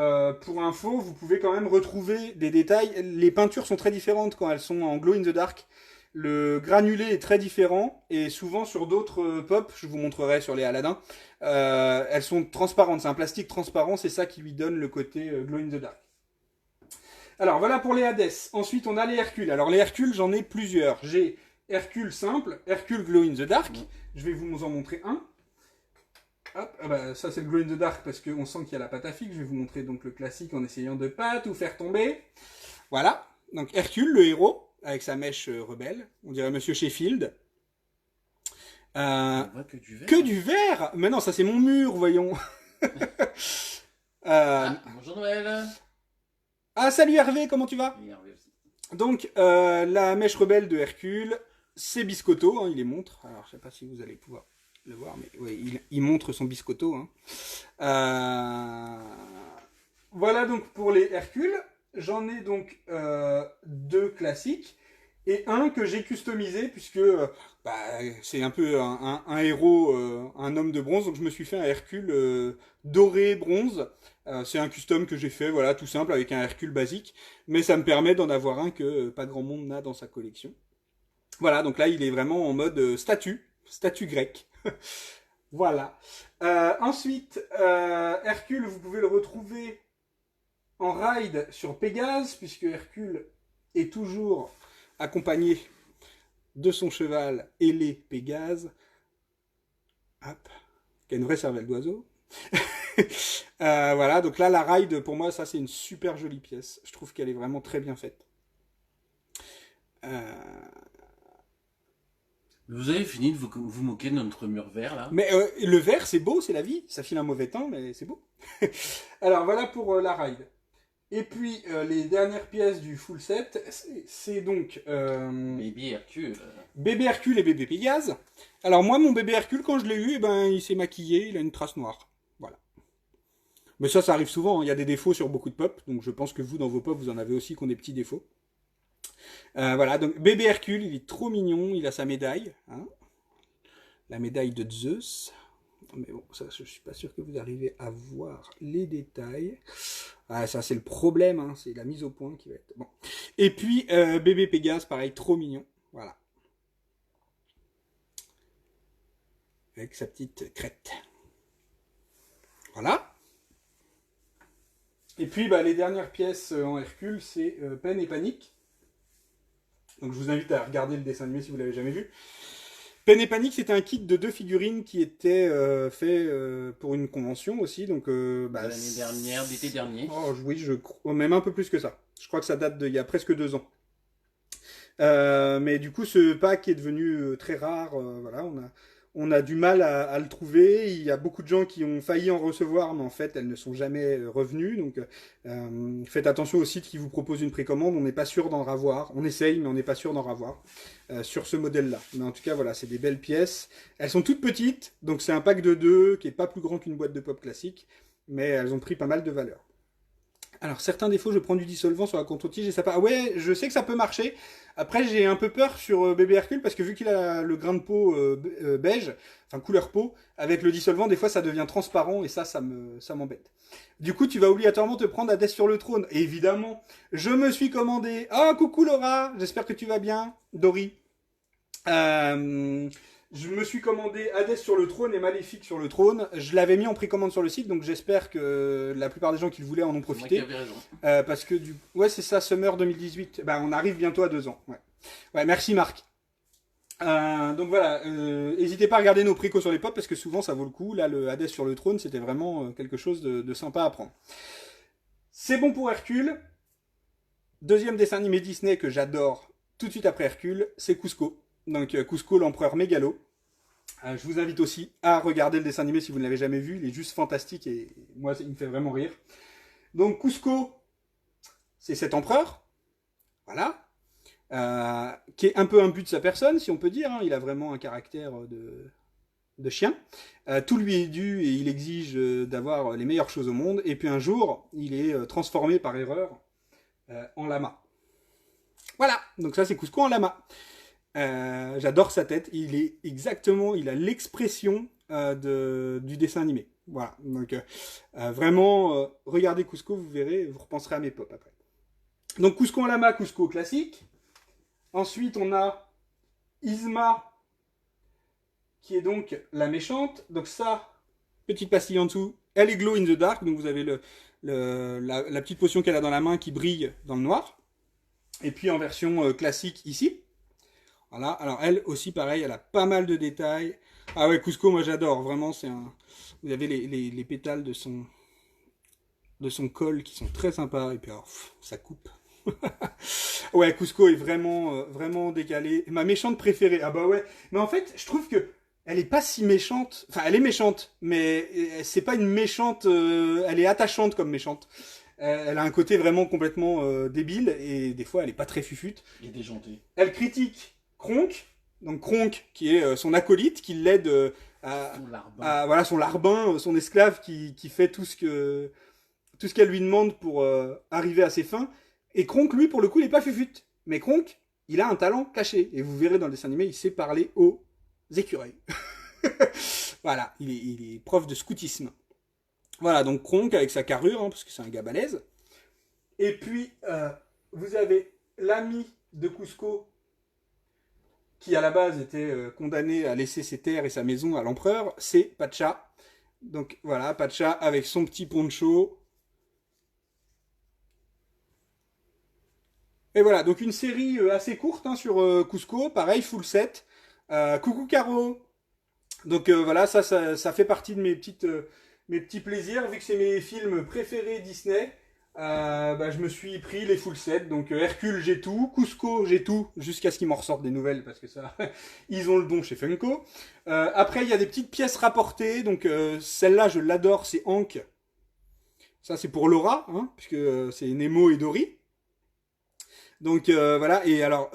Speaker 1: pour info, vous pouvez quand même retrouver des détails. Les peintures sont très différentes quand elles sont en Glow in the Dark. Le granulé est très différent et souvent sur d'autres pop, je vous montrerai sur les Aladdin, elles sont transparentes. C'est un plastique transparent, c'est ça qui lui donne le côté Glow in the Dark. Alors voilà pour les Hadès. Ensuite on a les Hercules. Alors les Hercules, j'en ai plusieurs. J'ai Hercule simple, Hercule Glow in the Dark. Je vais vous en montrer un. Hop, ça c'est le Glow in the Dark parce qu'on sent qu'il y a la pâte à fixe. Je vais vous montrer donc le classique en essayant de pas tout faire tomber. Voilà, donc Hercule, le héros, avec sa mèche rebelle. On dirait Monsieur Sheffield.
Speaker 2: On voit que du vert.
Speaker 1: Que du vert. Mais non, ça c'est mon mur, voyons.
Speaker 2: Bonjour Noël.
Speaker 1: Ah, salut Hervé, comment tu vas?
Speaker 2: Et Hervé aussi.
Speaker 1: Donc, la mèche rebelle de Hercule, c'est Biscotto, hein, il les montre. Alors, je sais pas si vous allez pouvoir le voir, mais oui, il montre son Biscotto. Hein. Voilà donc pour les Hercules. J'en ai donc 2 classiques et un que j'ai customisé puisque c'est un peu un héros, un homme de bronze. Donc je me suis fait un Hercule doré bronze. C'est un custom que j'ai fait, voilà, tout simple avec un Hercule basique. Mais ça me permet d'en avoir un que pas grand monde n'a dans sa collection. Voilà, donc là il est vraiment en mode statue grecque. Voilà. Ensuite, Hercule, vous pouvez le retrouver en ride sur Pégase, puisque Hercule est toujours accompagné de son cheval ailé Pégase. Hop, qui a une vraie cervelle d'oiseau. Voilà, donc là, la ride, pour moi, ça, c'est une super jolie pièce. Je trouve qu'elle est vraiment très bien faite. Euh,
Speaker 2: Vous avez fini de vous moquer de notre mur vert là?
Speaker 1: Mais le vert, c'est beau, c'est la vie. Ça file un mauvais temps, mais c'est beau. Alors, voilà pour la ride. Et puis, les dernières pièces du full set, c'est donc
Speaker 2: Baby Hercule.
Speaker 1: bébé Hercule et bébé Pégase. Alors, moi, mon bébé Hercule, quand je l'ai eu, eh ben, il s'est maquillé, il a une trace noire. Voilà. Mais ça arrive souvent, hein. Il y a des défauts sur beaucoup de pop, donc je pense que vous, dans vos pop, vous en avez aussi qui ont des petits défauts. Voilà, donc bébé Hercule, il est trop mignon, il a sa médaille, hein, la médaille de Zeus. Mais bon, ça, je suis pas sûr que vous arrivez à voir les détails. Ah, ça, c'est le problème, hein, c'est la mise au point qui va être... Bon. Et puis, bébé Pégase, pareil, trop mignon. Voilà. Avec sa petite crête. Voilà. Et puis, bah, les dernières pièces en Hercule, c'est Peine et Panique. Donc, je vous invite à regarder le dessin animé si vous l'avez jamais vu. Peine et Panique, c'était un kit de 2 figurines qui était fait pour une convention aussi. Donc, bah,
Speaker 2: L'année dernière, l'été dernier.
Speaker 1: Oh, oui, même un peu plus que ça. Je crois que ça date d'il y a presque 2 ans. Mais du coup, ce pack est devenu très rare. Voilà, on a du mal à le trouver. Il y a beaucoup de gens qui ont failli en recevoir, mais en fait, elles ne sont jamais revenues. Donc, faites attention au site qui vous propose une précommande. On n'est pas sûr d'en avoir. On essaye, mais on n'est pas sûr d'en avoir sur ce modèle-là. Mais en tout cas, voilà, c'est des belles pièces. Elles sont toutes petites, donc c'est un pack de 2 qui est pas plus grand qu'une boîte de pop classique, mais elles ont pris pas mal de valeur. Alors, certains défauts, je prends du dissolvant sur la contre-tige et ça part. Ouais, je sais que ça peut marcher. Après, j'ai un peu peur sur bébé Hercule parce que vu qu'il a le grain de peau beige, enfin couleur peau, avec le dissolvant, des fois ça devient transparent et ça m'embête. Du coup, tu vas obligatoirement te prendre Hadès sur le trône. Et évidemment, je me suis commandé. Ah, coucou Laura, j'espère que tu vas bien, Dory. Je me suis commandé Hadès sur le trône et Maléfique sur le trône. Je l'avais mis en précommande sur le site, donc j'espère que la plupart des gens qui le voulaient en ont profité.
Speaker 2: C'est moi qui avais raison.
Speaker 1: Parce que ouais, c'est ça, Summer 2018. Bah, on arrive bientôt à 2 ans. Ouais, merci Marc. Donc voilà, n'hésitez pas à regarder nos précos sur les pop parce que souvent ça vaut le coup. Là, le Hadès sur le trône, c'était vraiment quelque chose de sympa à prendre. C'est bon pour Hercule. Deuxième dessin animé Disney que j'adore tout de suite après Hercule, c'est Cusco. Donc Cusco, l'empereur mégalo. Je vous invite aussi à regarder le dessin animé si vous ne l'avez jamais vu. Il est juste fantastique et moi, il me fait vraiment rire. Donc Cusco, c'est cet empereur. Voilà. Qui est un peu imbu de sa personne, si on peut dire. Hein. Il a vraiment un caractère de chien. Tout lui est dû et il exige d'avoir les meilleures choses au monde. Et puis un jour, il est transformé par erreur en lama. Voilà, donc ça c'est Cusco en lama. J'adore sa tête, il a l'expression du dessin animé. Voilà, donc vraiment, regardez Cusco, vous verrez, vous repenserez à mes pop après. Donc Cusco en lama, Cusco classique. Ensuite, on a Yzma, qui est donc la méchante. Donc ça, petite pastille en dessous, elle est glow in the dark, donc vous avez la petite potion qu'elle a dans la main qui brille dans le noir. Et puis en version classique ici. Voilà, alors elle aussi pareil, elle a pas mal de détails. Ah ouais, Cusco, moi j'adore, vraiment c'est un... Vous avez les pétales de son col qui sont très sympas, et puis alors, ça coupe. Ouais, Cusco est vraiment, vraiment décalé. Ma méchante préférée, ah bah ouais, mais en fait, je trouve que elle est pas si méchante, enfin elle est méchante, mais c'est pas une méchante, elle est attachante comme méchante. Elle a un côté vraiment complètement débile, et des fois elle est pas très fufute.
Speaker 2: Il est déjanté.
Speaker 1: Elle critique Kronk, donc Kronk qui est son acolyte, qui l'aide voilà, son larbin, son esclave qui fait tout ce qu'elle lui demande pour arriver à ses fins. Et Kronk, lui, pour le coup, il est pas fufute. Mais Kronk, il a un talent caché. Et vous verrez dans le dessin animé, il sait parler aux écureuils. Voilà, il est prof de scoutisme. Voilà, donc Kronk avec sa carrure, hein, parce que c'est un gars balèze. Et puis, vous avez l'ami de Cusco, qui à la base était condamné à laisser ses terres et sa maison à l'empereur, c'est Pacha. Donc voilà, Pacha avec son petit poncho. Et voilà, donc une série assez courte hein, sur Cusco, pareil, full set. Coucou Caro. Donc voilà, ça fait partie de mes mes petits plaisirs, vu que c'est mes films préférés Disney, je me suis pris les full sets. Donc Hercule, j'ai tout. Cusco, j'ai tout. Jusqu'à ce qu'ils m'en ressortent des nouvelles, parce que ça, ils ont le don chez Funko. Après, il y a des petites pièces rapportées. Donc celle-là, je l'adore, c'est Hank. Ça, c'est pour Laura, hein, puisque c'est Nemo et Dory. Donc voilà, et alors...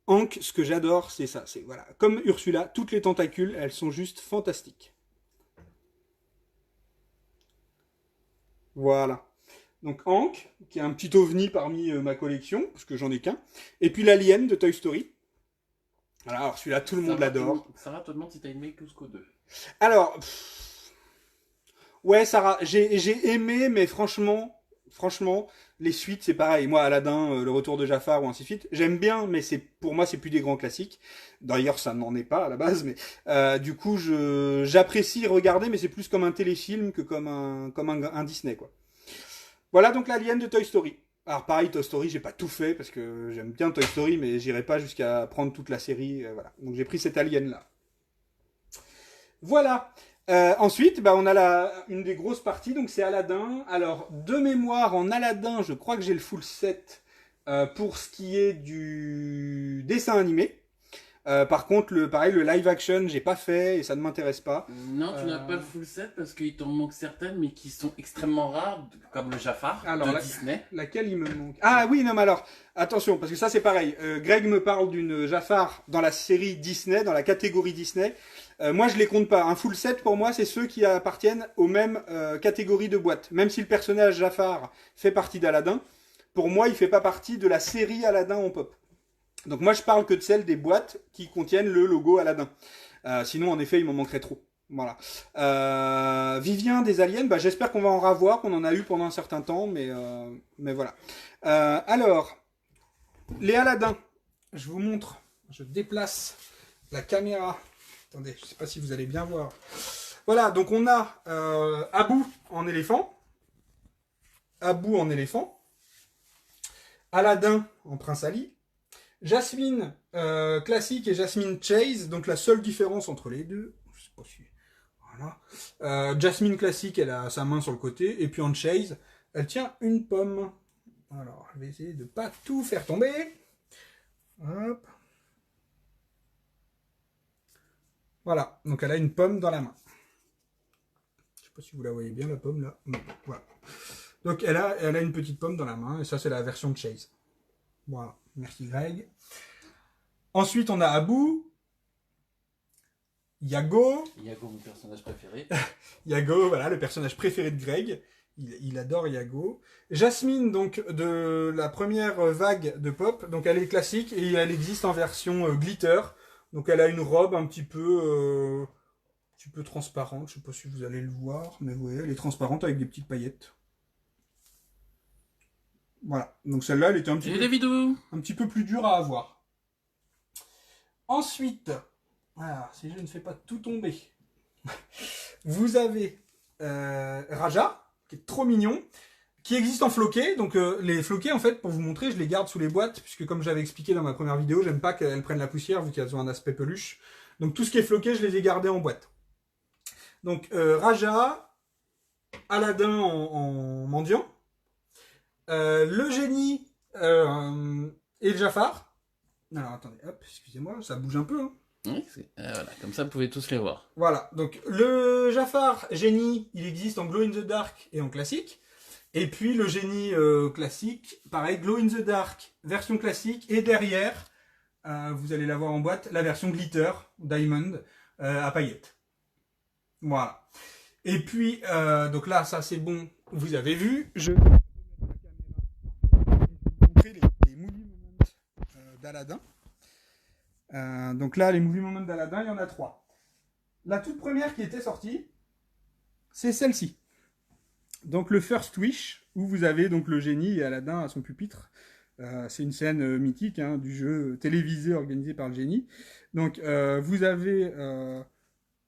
Speaker 1: Hank, ce que j'adore, c'est ça. C'est voilà, comme Ursula, toutes les tentacules, elles sont juste fantastiques. Voilà. Donc Hank, qui est un petit ovni parmi ma collection, parce que j'en ai qu'un. Et puis l'alien de Toy Story. Voilà, alors celui-là, tout le monde l'adore.
Speaker 2: Sarah te demande si t'as aimé Cusco 2.
Speaker 1: Alors, ouais, Sarah, j'ai aimé, mais franchement, les suites, c'est pareil. Moi, Aladdin, Le Retour de Jafar ou ainsi de suite, j'aime bien, mais pour moi, c'est plus des grands classiques. D'ailleurs, ça n'en est pas à la base, mais du coup, j'apprécie regarder, mais c'est plus comme un téléfilm que comme un Disney, quoi. Voilà donc l'Alien de Toy Story. Alors pareil, Toy Story, j'ai pas tout fait parce que j'aime bien Toy Story, mais j'irai pas jusqu'à prendre toute la série. Voilà. Donc j'ai pris cet Alien là. Voilà. Ensuite, on a une des grosses parties, donc c'est Aladdin. Alors, de mémoire, en Aladdin, je crois que j'ai le full set pour ce qui est du dessin animé. Par contre, le live action, j'ai pas fait et ça ne m'intéresse pas.
Speaker 2: Non, tu n'as pas le full set parce qu'il t'en manque certaines, mais qui sont extrêmement rares, comme le Jafar de Disney.
Speaker 1: Laquelle il me manque? Ah oui, non, mais alors, attention, parce que ça c'est pareil. Greg me parle d'une Jafar dans la série Disney, dans la catégorie Disney. Moi, je les compte pas. Un full set, pour moi, c'est ceux qui appartiennent aux mêmes catégories de boîtes. Même si le personnage Jafar fait partie d'Aladdin, pour moi, il fait pas partie de la série Aladdin en pop. Donc moi, je parle que de celles des boîtes qui contiennent le logo Aladdin. Sinon, en effet, il m'en manquerait trop. Voilà. Vivien des aliens, j'espère qu'on va en revoir, qu'on en a eu pendant un certain temps, mais voilà. Alors, les Aladdin, je vous montre, je déplace la caméra. Attendez, je ne sais pas si vous allez bien voir. Voilà, donc on a Abu en éléphant. Aladdin en Prince Ali. Jasmine classique et Jasmine Chase, donc la seule différence entre les deux. Je sais pas si... Voilà. Jasmine classique, elle a sa main sur le côté, et puis en Chase, elle tient une pomme. Alors, je vais essayer de pas tout faire tomber. Hop. Voilà, donc elle a une pomme dans la main. Je sais pas si vous la voyez bien, la pomme là. Voilà. Donc elle a une petite pomme dans la main, et ça c'est la version de Chase. Voilà, merci Greg. Ensuite on a Abu, Iago,
Speaker 2: mon personnage préféré.
Speaker 1: Iago, voilà, le personnage préféré de Greg. Il adore Iago. Jasmine, donc, de la première vague de pop. Donc, elle est classique et elle existe en version glitter. Donc, elle a une robe un petit peu transparente. Je sais pas si vous allez le voir, mais vous voyez, elle est transparente avec des petites paillettes. Voilà. Donc, celle-là, elle était un petit peu plus dure à avoir. Ensuite, alors, si je ne fais pas tout tomber, vous avez Raja, qui est trop mignon, qui existe en floqué. Donc les floqués, en fait, pour vous montrer, je les garde sous les boîtes, puisque comme j'avais expliqué dans ma première vidéo, j'aime pas qu'elles prennent la poussière, vu qu'elles ont un aspect peluche. Donc tout ce qui est floqué, je les ai gardés en boîte. Donc Raja, Aladdin en mendiant, le génie et le Jafar. Alors attendez, hop, excusez-moi, ça bouge un peu, hein.
Speaker 2: Oui, voilà, comme ça vous pouvez tous les voir.
Speaker 1: Voilà, donc le Jafar génie, il existe en Glow in the Dark et en classique. Et puis le génie classique, pareil, Glow in the Dark, version classique. Et derrière, vous allez l'avoir en boîte, la version glitter, Diamond, à paillettes. Voilà. Et puis, donc là, ça c'est bon, vous avez vu. Je vais remettre la caméra et je vais vous montrer les movie moments d'Aladdin. Donc là, les movie moments d'Aladdin, il y en a 3. La toute première qui était sortie, c'est celle-ci. Donc le First Wish, où vous avez donc le génie et Aladdin à son pupitre. C'est une scène mythique du jeu télévisé organisé par le génie. Donc vous avez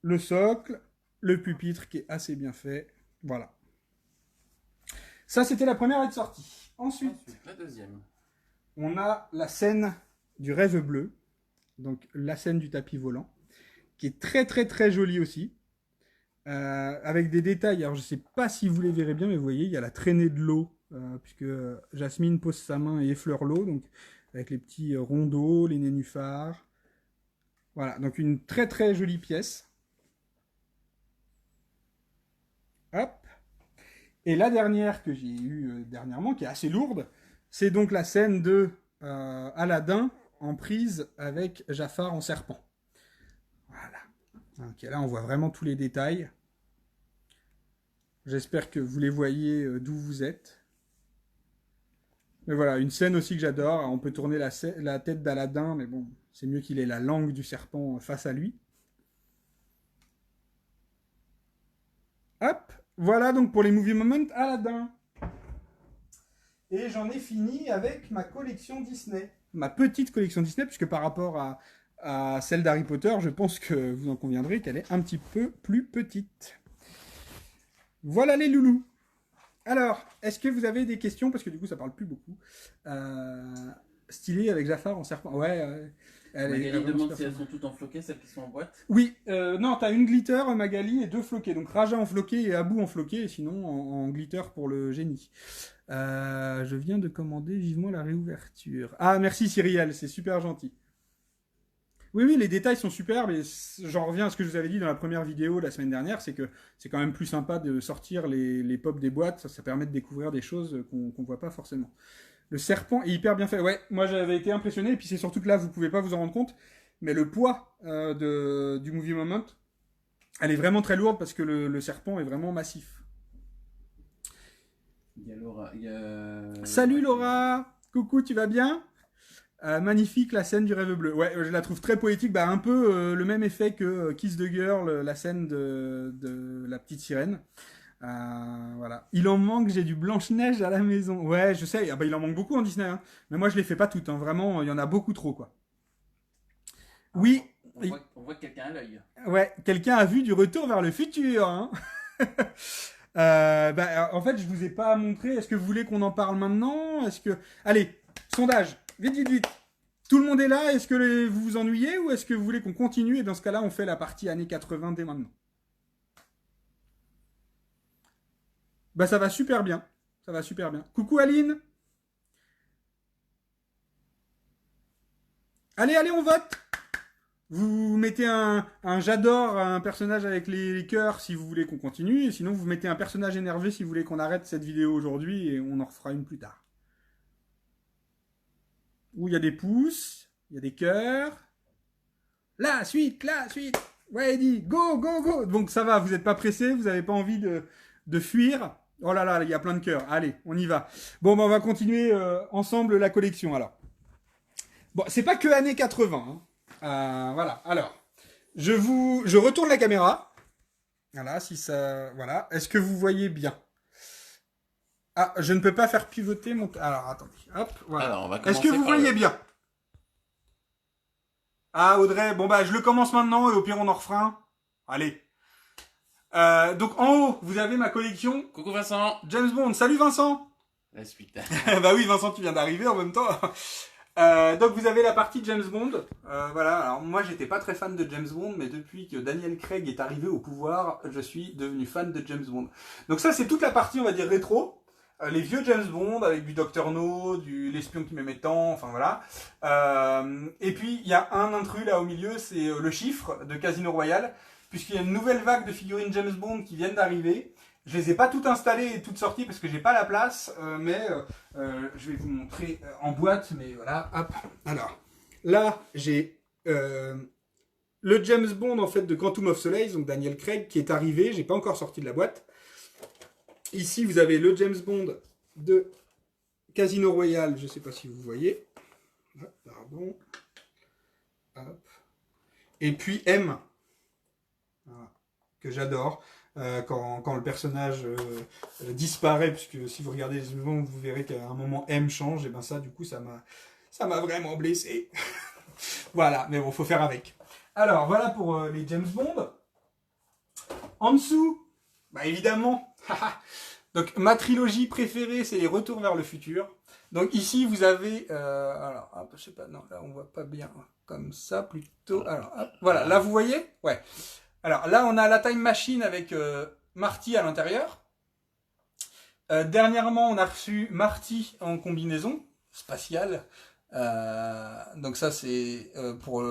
Speaker 1: le socle, le pupitre qui est assez bien fait. Voilà. Ça, c'était la première à être sortie. Ensuite,
Speaker 2: la deuxième.
Speaker 1: On a la scène du rêve bleu. Donc la scène du tapis volant, qui est très très très jolie aussi. avec des détails. Alors je sais pas si vous les verrez bien, mais vous voyez, il y a la traînée de l'eau, puisque Jasmine pose sa main et effleure l'eau, donc avec les petits ronds d'eau, les nénuphars. Voilà, donc une très très jolie pièce. Hop. Et la dernière que j'ai eue dernièrement, qui est assez lourde, c'est donc la scène de Aladdin en prise avec Jafar en serpent. Voilà. Donc là, on voit vraiment tous les détails. J'espère que vous les voyez d'où vous êtes. Mais voilà, une scène aussi que j'adore. On peut tourner la tête d'Aladin, mais bon, c'est mieux qu'il ait la langue du serpent face à lui. Hop, voilà donc pour les Movie Moments Aladdin. Et j'en ai fini avec ma collection Disney. Ma petite collection Disney, puisque par rapport à celle d'Harry Potter, je pense que vous en conviendrez qu'elle est un petit peu plus petite. Voilà les loulous. Alors, est-ce que vous avez des questions? Parce que du coup, ça parle plus beaucoup. Stylé avec Jafar en serpent. Ouais.
Speaker 2: Magali demande si elles sont toutes en floqué, celles qui sont en boîte.
Speaker 1: Oui, non, t'as une glitter, Magali, et 2 floqués. Donc Raja en floqué et Abou en floqué, et sinon en glitter pour le génie. Je viens de commander vivement la réouverture. Ah, merci Cyrielle, c'est super gentil. Oui, les détails sont super, mais j'en reviens à ce que je vous avais dit dans la première vidéo la semaine dernière, c'est que c'est quand même plus sympa de sortir les pops des boîtes, ça permet de découvrir des choses qu'on voit pas forcément. Le serpent est hyper bien fait. Ouais, moi j'avais été impressionné, et puis c'est surtout que là, vous pouvez pas vous en rendre compte, mais le poids du Movie Moment, elle est vraiment très lourde parce que le serpent est vraiment massif.
Speaker 2: Il y a Laura.
Speaker 1: Salut Laura! Coucou, tu vas bien? Magnifique la scène du rêve bleu. Ouais, je la trouve très poétique, un peu le même effet que Kiss the Girl, la scène de la petite sirène. Voilà. Il en manque, j'ai du Blanche-Neige à la maison. Ouais, je sais, il en manque beaucoup en Disney, hein. Mais moi je les fais pas toutes, hein. Vraiment, il y en a beaucoup trop, quoi. Oui.
Speaker 2: On voit que quelqu'un a l'œil.
Speaker 1: Ouais, quelqu'un a vu du Retour vers le futur, hein. En fait, je vous ai pas montré. Est-ce que vous voulez qu'on en parle maintenant? Allez, sondage. Vite. Tout le monde est là. Est-ce que vous vous ennuyez ou est-ce que vous voulez qu'on continue? Et dans ce cas-là, on fait la partie années 80 dès maintenant. Ça va super bien. Coucou Aline. Allez, on vote. Vous mettez un j'adore, un personnage avec les cœurs si vous voulez qu'on continue. Et sinon, vous mettez un personnage énervé si vous voulez qu'on arrête cette vidéo aujourd'hui et on en refera une plus tard. Où il y a des pouces, il y a des cœurs. La suite. Ouais, Eddie, go. Donc ça va, vous n'êtes pas pressé, vous n'avez pas envie de fuir. Oh là là, il y a plein de cœurs. Allez, on y va. Bon, on va continuer ensemble la collection alors. Bon, c'est pas que années 80. Hein. Voilà. Alors, je retourne la caméra. Voilà, si ça, voilà. Est-ce que vous voyez bien? Ah, je ne peux pas faire pivoter mon... Alors, attendez. Hop, voilà.
Speaker 2: Alors, on va
Speaker 1: Est-ce que vous voyez bien? Ah, Audrey, je le commence maintenant et au pire, on en refera un. Allez. Donc, en haut, vous avez ma collection.
Speaker 2: Coucou Vincent.
Speaker 1: James Bond. Salut Vincent.
Speaker 2: La suite.
Speaker 1: Bah oui, Vincent, tu viens d'arriver en même temps. Donc, vous avez la partie James Bond. Voilà. Alors, moi, j'étais pas très fan de James Bond, mais depuis que Daniel Craig est arrivé au pouvoir, je suis devenu fan de James Bond. Donc ça, c'est toute la partie, on va dire, rétro. Les vieux James Bond avec du Dr No, l'espion qui m'aimait tant, enfin voilà. Et puis il y a un intrus là au milieu, c'est le chiffre de Casino Royale, puisqu'il y a une nouvelle vague de figurines James Bond qui viennent d'arriver. Je les ai pas toutes installées et toutes sorties parce que j'ai pas la place, mais je vais vous montrer en boîte, mais voilà, hop. Alors, là j'ai le James Bond en fait de Quantum of Solace, donc Daniel Craig, qui est arrivé, j'ai pas encore sorti de la boîte. Ici, vous avez le James Bond de Casino Royale. Je ne sais pas si vous voyez. Pardon. Hop. Et puis M. Voilà. Que j'adore. Quand le personnage disparaît, puisque si vous regardez les James Bond, vous verrez qu'à un moment M change. Et ça, du coup, ça m'a vraiment blessé. Voilà. Mais bon, faut faire avec. Alors, voilà pour les James Bond. En dessous, évidemment. Donc ma trilogie préférée, c'est les Retours vers le futur. Donc ici vous avez alors hop, je sais pas, non là on voit pas bien comme ça plutôt. Alors hop, voilà, là vous voyez, ouais. Alors là, on a la Time Machine avec Marty à l'intérieur. Dernièrement, on a reçu Marty en combinaison spatiale. Donc ça, c'est pour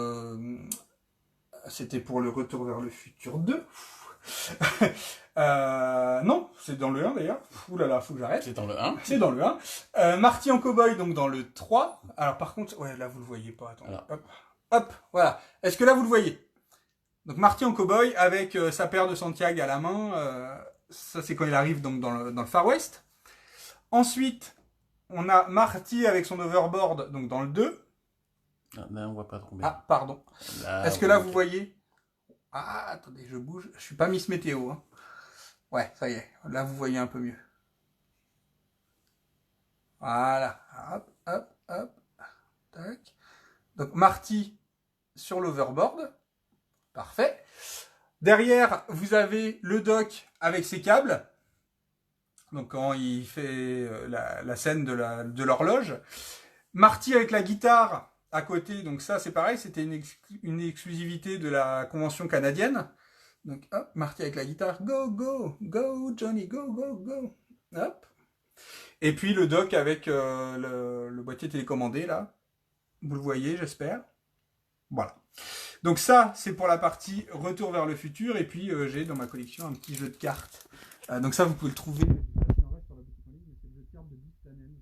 Speaker 1: c'était pour le Retour vers le futur 2. Non, c'est dans le 1 d'ailleurs. Ouh là là, faut que j'arrête.
Speaker 2: C'est dans le 1.
Speaker 1: C'est dans le 1. Marty en cowboy, donc dans le 3. Alors par contre, ouais, là vous le voyez pas. Attends. Hop, hop, voilà. Est-ce que là vous le voyez? Donc Marty en cowboy avec sa paire de Santiago à la main. Ça c'est quand il arrive donc dans le Far West. Ensuite, on a Marty avec son overboard, donc dans le 2.
Speaker 2: Ah, là, on voit pas trop bien.
Speaker 1: Ah, pardon. Est-ce que là vous voyez? Ah, attendez, je bouge. Je suis pas Miss Météo. Hein. Ouais, ça y est. Là, vous voyez un peu mieux. Voilà. Hop, hop, hop. Tac. Donc, Marty sur l'overboard. Parfait. Derrière, vous avez le doc avec ses câbles. Donc, quand il fait la scène de l'horloge. Marty avec la guitare à côté. Donc, ça, c'est pareil. C'était une exclusivité de la convention canadienne. Donc, hop, Marty avec la guitare. Go, go, go, Johnny, go, go, go. Hop. Et puis le doc avec le boîtier télécommandé, là. Vous le voyez, j'espère. Voilà. Donc ça, c'est pour la partie Retour vers le futur. Et puis, j'ai dans ma collection un petit jeu de cartes. Donc ça, vous pouvez le trouver. C'est le jeu de cartes de Distanen.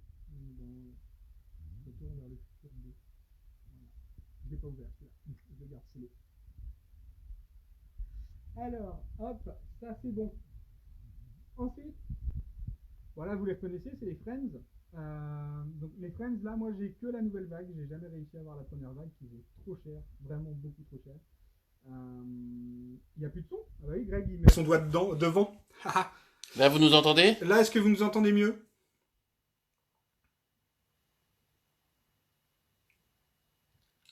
Speaker 1: Retour vers le futur 2. Je l'ai pas ouvert, celui-là. Je le garde scellé. Alors, hop, ça c'est bon. Ensuite, voilà, vous les reconnaissez, c'est les Friends. Donc les Friends, là, moi j'ai que la nouvelle vague. J'ai jamais réussi à avoir la première vague qui vaut trop cher, vraiment beaucoup trop cher. Il n'y a plus de son. Ah bah oui, Greg, il met son doigt devant.
Speaker 2: Là, vous nous entendez?
Speaker 1: Là, est-ce que vous nous entendez mieux?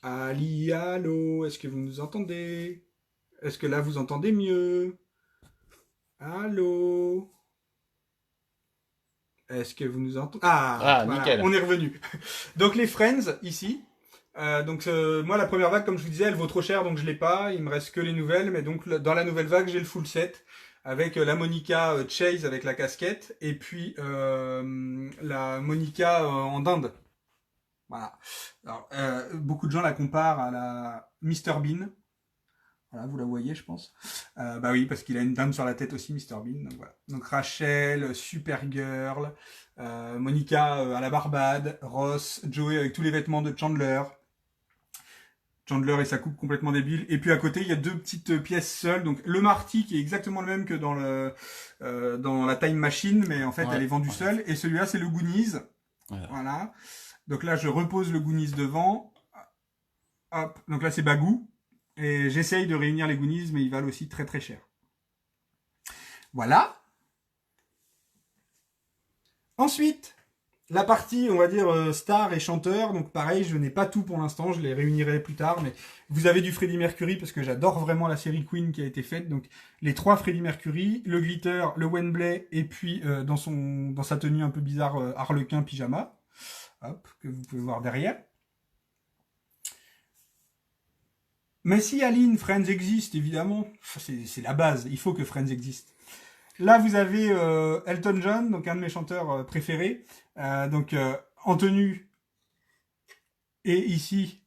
Speaker 1: Ali, allô, est-ce que vous nous entendez? Est-ce que là, vous entendez mieux? Allô? Est-ce que vous nous entendez? Ah, voilà,
Speaker 2: nickel.
Speaker 1: On est revenu. Donc, les Friends, ici. Moi, la première vague, comme je vous disais, elle vaut trop cher, donc je l'ai pas. Il me reste que les nouvelles. Mais donc, dans la nouvelle vague, j'ai le full set. Avec la Monica Chase avec la casquette. Et puis, la Monica en dinde. Voilà. Alors, beaucoup de gens la comparent à la Mr Bean. Voilà, vous la voyez, je pense. Bah oui, parce qu'il a une dame sur la tête aussi, Mr Bean. Donc voilà. Donc Rachel, Supergirl, Monica à la Barbade, Ross, Joey avec tous les vêtements de Chandler. Chandler et sa coupe complètement débile. Et puis à côté, il y a deux petites pièces seules. Donc le Marty qui est exactement le même que dans la Time Machine, mais en fait elle est vendue seule. Et celui-là, c'est le Goonies. Voilà. Donc là, je repose le Goonies devant. Hop. Donc là, c'est Bagou. Et j'essaye de réunir les Goonies, mais ils valent aussi très très cher. Voilà. Ensuite, la partie, on va dire, star et chanteur. Donc pareil, je n'ai pas tout pour l'instant, je les réunirai plus tard. Mais vous avez du Freddie Mercury, parce que j'adore vraiment la série Queen qui a été faite. Donc les trois Freddie Mercury, le glitter, le Wembley, et puis dans sa tenue un peu bizarre, harlequin pyjama. Hop, que vous pouvez voir derrière. Mais si Aline, Friends existe, évidemment, c'est la base, il faut que Friends existe. Là, vous avez Elton John, donc un de mes chanteurs préférés, en tenue, et ici,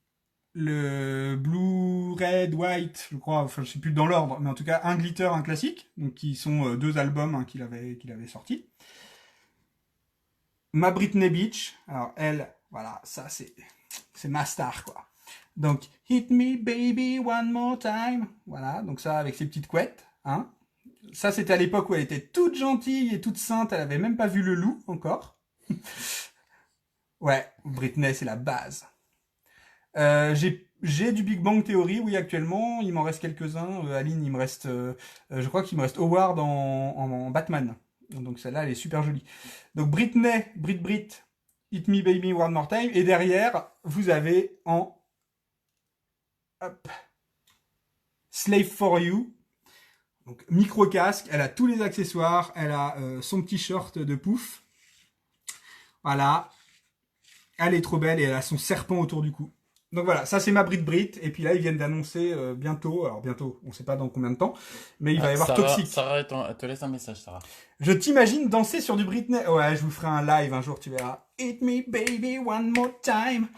Speaker 1: le Blue, Red, White, je crois, enfin je sais plus dans l'ordre, mais en tout cas, un glitter, un classique, donc qui sont deux albums hein, qu'il avait sortis. Ma Britney Beach, alors elle, voilà, ça c'est ma star, quoi. Donc, Hit Me Baby One More Time. Voilà, donc ça avec ses petites couettes. Hein. Ça, c'était à l'époque où elle était toute gentille et toute sainte. Elle avait même pas vu le loup encore. Ouais, Britney, c'est la base. J'ai du Big Bang Theory, oui, actuellement. Il m'en reste quelques-uns. Aline, il me reste... je crois qu'il me reste Howard en Batman. Donc celle-là, elle est super jolie. Donc Britney, Brit, Hit Me Baby One More Time. Et derrière, vous avez en... Hop. Slave for You. Donc, micro-casque, elle a tous les accessoires, elle a son petit short de pouf. Voilà. Elle est trop belle et elle a son serpent autour du cou. Donc voilà, ça c'est ma Brit. Et puis là, ils viennent d'annoncer bientôt, alors bientôt, on sait pas dans combien de temps, mais il va y avoir
Speaker 2: Sarah,
Speaker 1: Toxic.
Speaker 2: Sarah, elle te laisse un message, Sarah.
Speaker 1: Je t'imagine danser sur du Britney. Ouais, je vous ferai un live un jour, tu verras. Hit me baby one more time.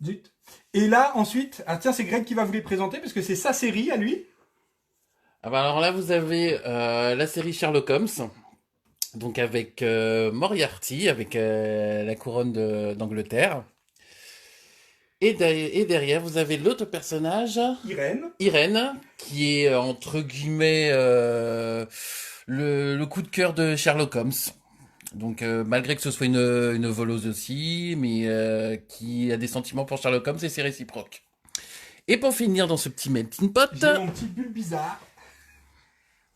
Speaker 1: Zut. Et là, ensuite, ah tiens, c'est Greg qui va vous les présenter parce que c'est sa série à lui.
Speaker 2: Ah bah alors là, vous avez la série Sherlock Holmes, donc avec Moriarty, avec la couronne d'Angleterre. Et derrière, vous avez l'autre personnage, Irène, qui est entre guillemets le coup de cœur de Sherlock Holmes. Donc malgré que ce soit une voleuse aussi, mais qui a des sentiments pour Sherlock Holmes et c'est réciproque. Et pour finir dans ce petit melting pot,
Speaker 1: j'ai mon petit bulle bizarre.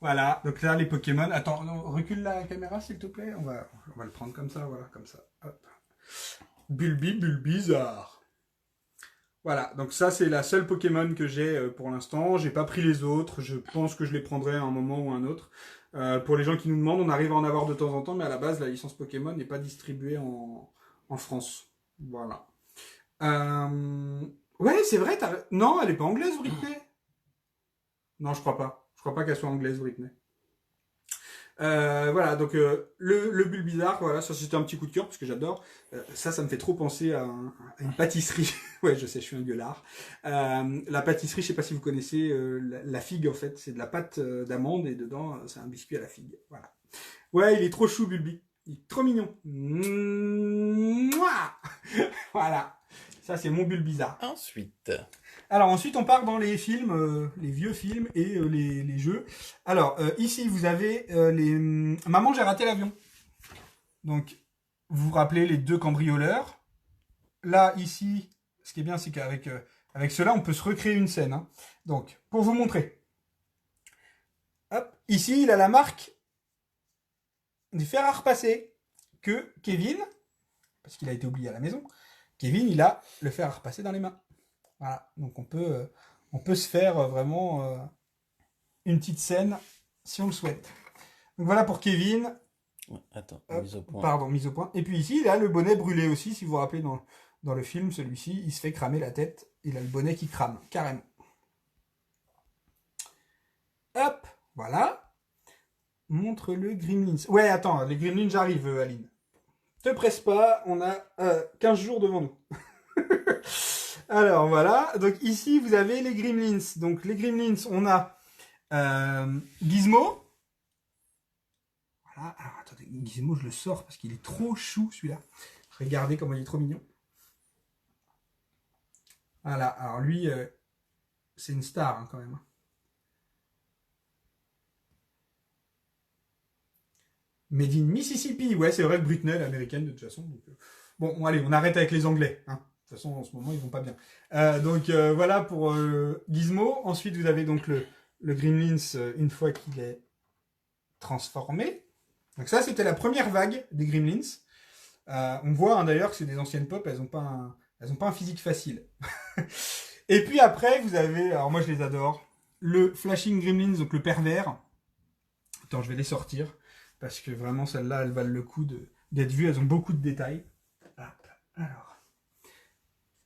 Speaker 1: Voilà, donc là les Pokémon. Attends, non, recule la caméra s'il te plaît. On va le prendre comme ça, voilà, comme ça. Hop. Bulle bizarre. Voilà, donc ça c'est la seule Pokémon que j'ai pour l'instant. J'ai pas pris les autres. Je pense que je les prendrai à un moment ou un autre. Pour les gens qui nous demandent, on arrive à en avoir de temps en temps, mais à la base la licence Pokémon n'est pas distribuée en France. Voilà. Ouais, c'est vrai. Non, elle est pas anglaise, Britney. Non, je crois pas. Je crois pas qu'elle soit anglaise, Britney. Voilà, donc le Bulbizarre, voilà, ça c'était un petit coup de cœur parce que j'adore. Ça me fait trop penser à une pâtisserie. Ouais, je sais, je suis un gueulard. La pâtisserie, je sais pas si vous connaissez la figue en fait, c'est de la pâte d'amande et dedans c'est un biscuit à la figue. Voilà. Ouais, il est trop chou, Bulbi. Il est trop mignon. Mouah. Voilà. Ça c'est mon Bulbizarre.
Speaker 2: ensuite.
Speaker 1: Alors ensuite on part dans les films, les vieux films et les jeux. Alors ici vous avez les Maman j'ai raté l'avion. Donc vous vous rappelez les deux cambrioleurs. Là ici, ce qui est bien c'est qu'avec avec cela on peut se recréer une scène. Hein. Donc pour vous montrer. Hop, ici il a la marque du fer à repasser que Kevin, parce qu'il a été oublié à la maison, Kevin il a le fer à repasser dans les mains. Voilà, donc on peut se faire vraiment une petite scène si on le souhaite. Donc voilà pour Kevin.
Speaker 2: Attends,
Speaker 1: mise au point. Pardon, mise au point. Et puis ici, il a le bonnet brûlé aussi, si vous vous rappelez dans le film, celui-ci, il se fait cramer la tête. Il a le bonnet qui crame, carrément. Hop, voilà. Montre le Gremlins. Ouais, attends, les Gremlins, j'arrive, Aline. Te presse pas, on a 15 jours devant nous. Alors voilà, donc ici vous avez les Gremlins. Donc les Gremlins, on a Gizmo. Voilà, alors attendez, Gizmo je le sors parce qu'il est trop chou celui-là. Regardez comment il est trop mignon. Voilà, alors lui, c'est une star hein, quand même. Made in Mississippi, ouais c'est vrai que Britney, l'américaine de toute façon. Donc, bon, allez, on arrête avec les Anglais. Hein. De toute façon, en ce moment, ils vont pas bien. Donc voilà pour Gizmo. Ensuite, vous avez donc le Gremlins une fois qu'il est transformé. Donc ça, c'était la première vague des Gremlins. On voit hein, d'ailleurs que c'est des anciennes pop, elles ont pas un physique facile. Et puis après, vous avez, alors moi je les adore, le Flashing Gremlins, donc le pervers. Attends, je vais les sortir parce que vraiment celles-là, elles valent le coup d'être vues. Elles ont beaucoup de détails. Hop, alors.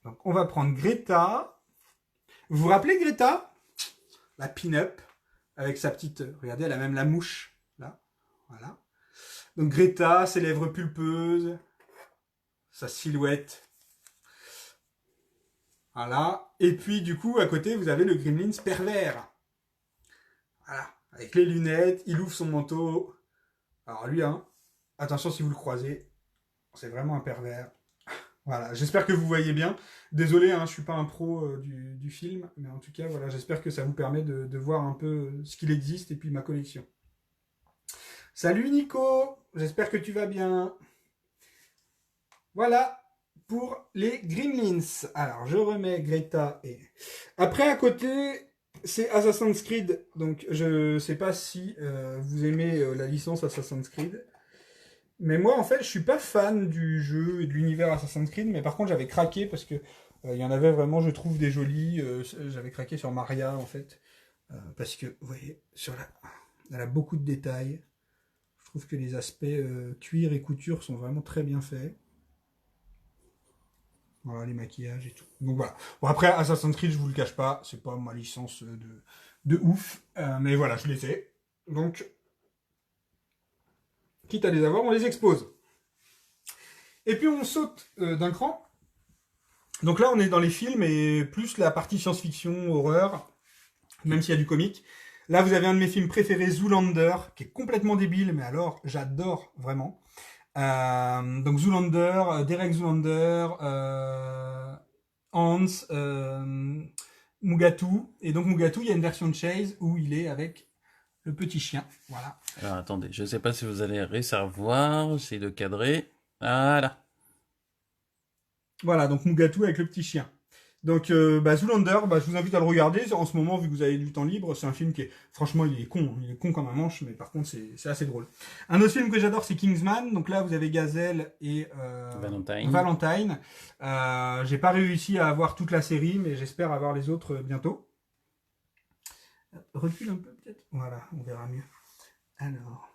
Speaker 1: Donc, on va prendre Greta. Vous vous rappelez Greta? La pin-up. Avec sa petite... Regardez, elle a même la mouche. Là. Voilà. Donc, Greta, ses lèvres pulpeuses. Sa silhouette. Voilà. Et puis, du coup, à côté, vous avez le Gremlins pervers. Voilà. Avec les lunettes. Il ouvre son manteau. Alors, lui, hein. Attention si vous le croisez. C'est vraiment un pervers. Voilà, j'espère que vous voyez bien. Désolé, hein, je suis pas un pro du film, mais en tout cas, voilà, j'espère que ça vous permet de voir un peu ce qu'il existe et puis ma collection. Salut Nico, j'espère que tu vas bien. Voilà pour les Gremlins. Alors, je remets Greta et... Après, à côté, c'est Assassin's Creed. Donc, je sais pas si vous aimez la licence Assassin's Creed. Mais moi, en fait, je suis pas fan du jeu et de l'univers Assassin's Creed, mais par contre, j'avais craqué parce que il y en avait vraiment, je trouve, des jolis. J'avais craqué sur Maria, en fait, parce que, vous voyez, elle a beaucoup de détails. Je trouve que les aspects cuir et couture sont vraiment très bien faits. Voilà, les maquillages et tout. Donc voilà. Bon, après, Assassin's Creed, je vous le cache pas, c'est pas ma licence de ouf. Mais voilà, je les ai. Donc, quitte à les avoir, on les expose. Et puis on saute d'un cran. Donc là, on est dans les films et plus la partie science-fiction, horreur, même s'il y a du comique. Là, vous avez un de mes films préférés, Zoolander, qui est complètement débile, mais alors, j'adore vraiment. Donc Zoolander, Derek Zoolander, Hans, Mugatu. Et donc Mugatu, il y a une version de Chase où il est avec le petit chien. Voilà.
Speaker 2: Alors attendez, je sais pas si vous allez réussir à voir, j'essaie de cadrer. Voilà.
Speaker 1: Voilà, donc Mugatu avec le petit chien. Donc Zoolander, je vous invite à le regarder. En ce moment, vu que vous avez du temps libre, c'est un film qui est, franchement, il est con comme un manche, mais par contre, c'est assez drôle. Un autre film que j'adore, c'est Kingsman. Donc là, vous avez Gazelle et Valentine. J'ai pas réussi à avoir toute la série, mais j'espère avoir les autres bientôt. Recule un peu peut-être. Voilà, on verra mieux. Alors.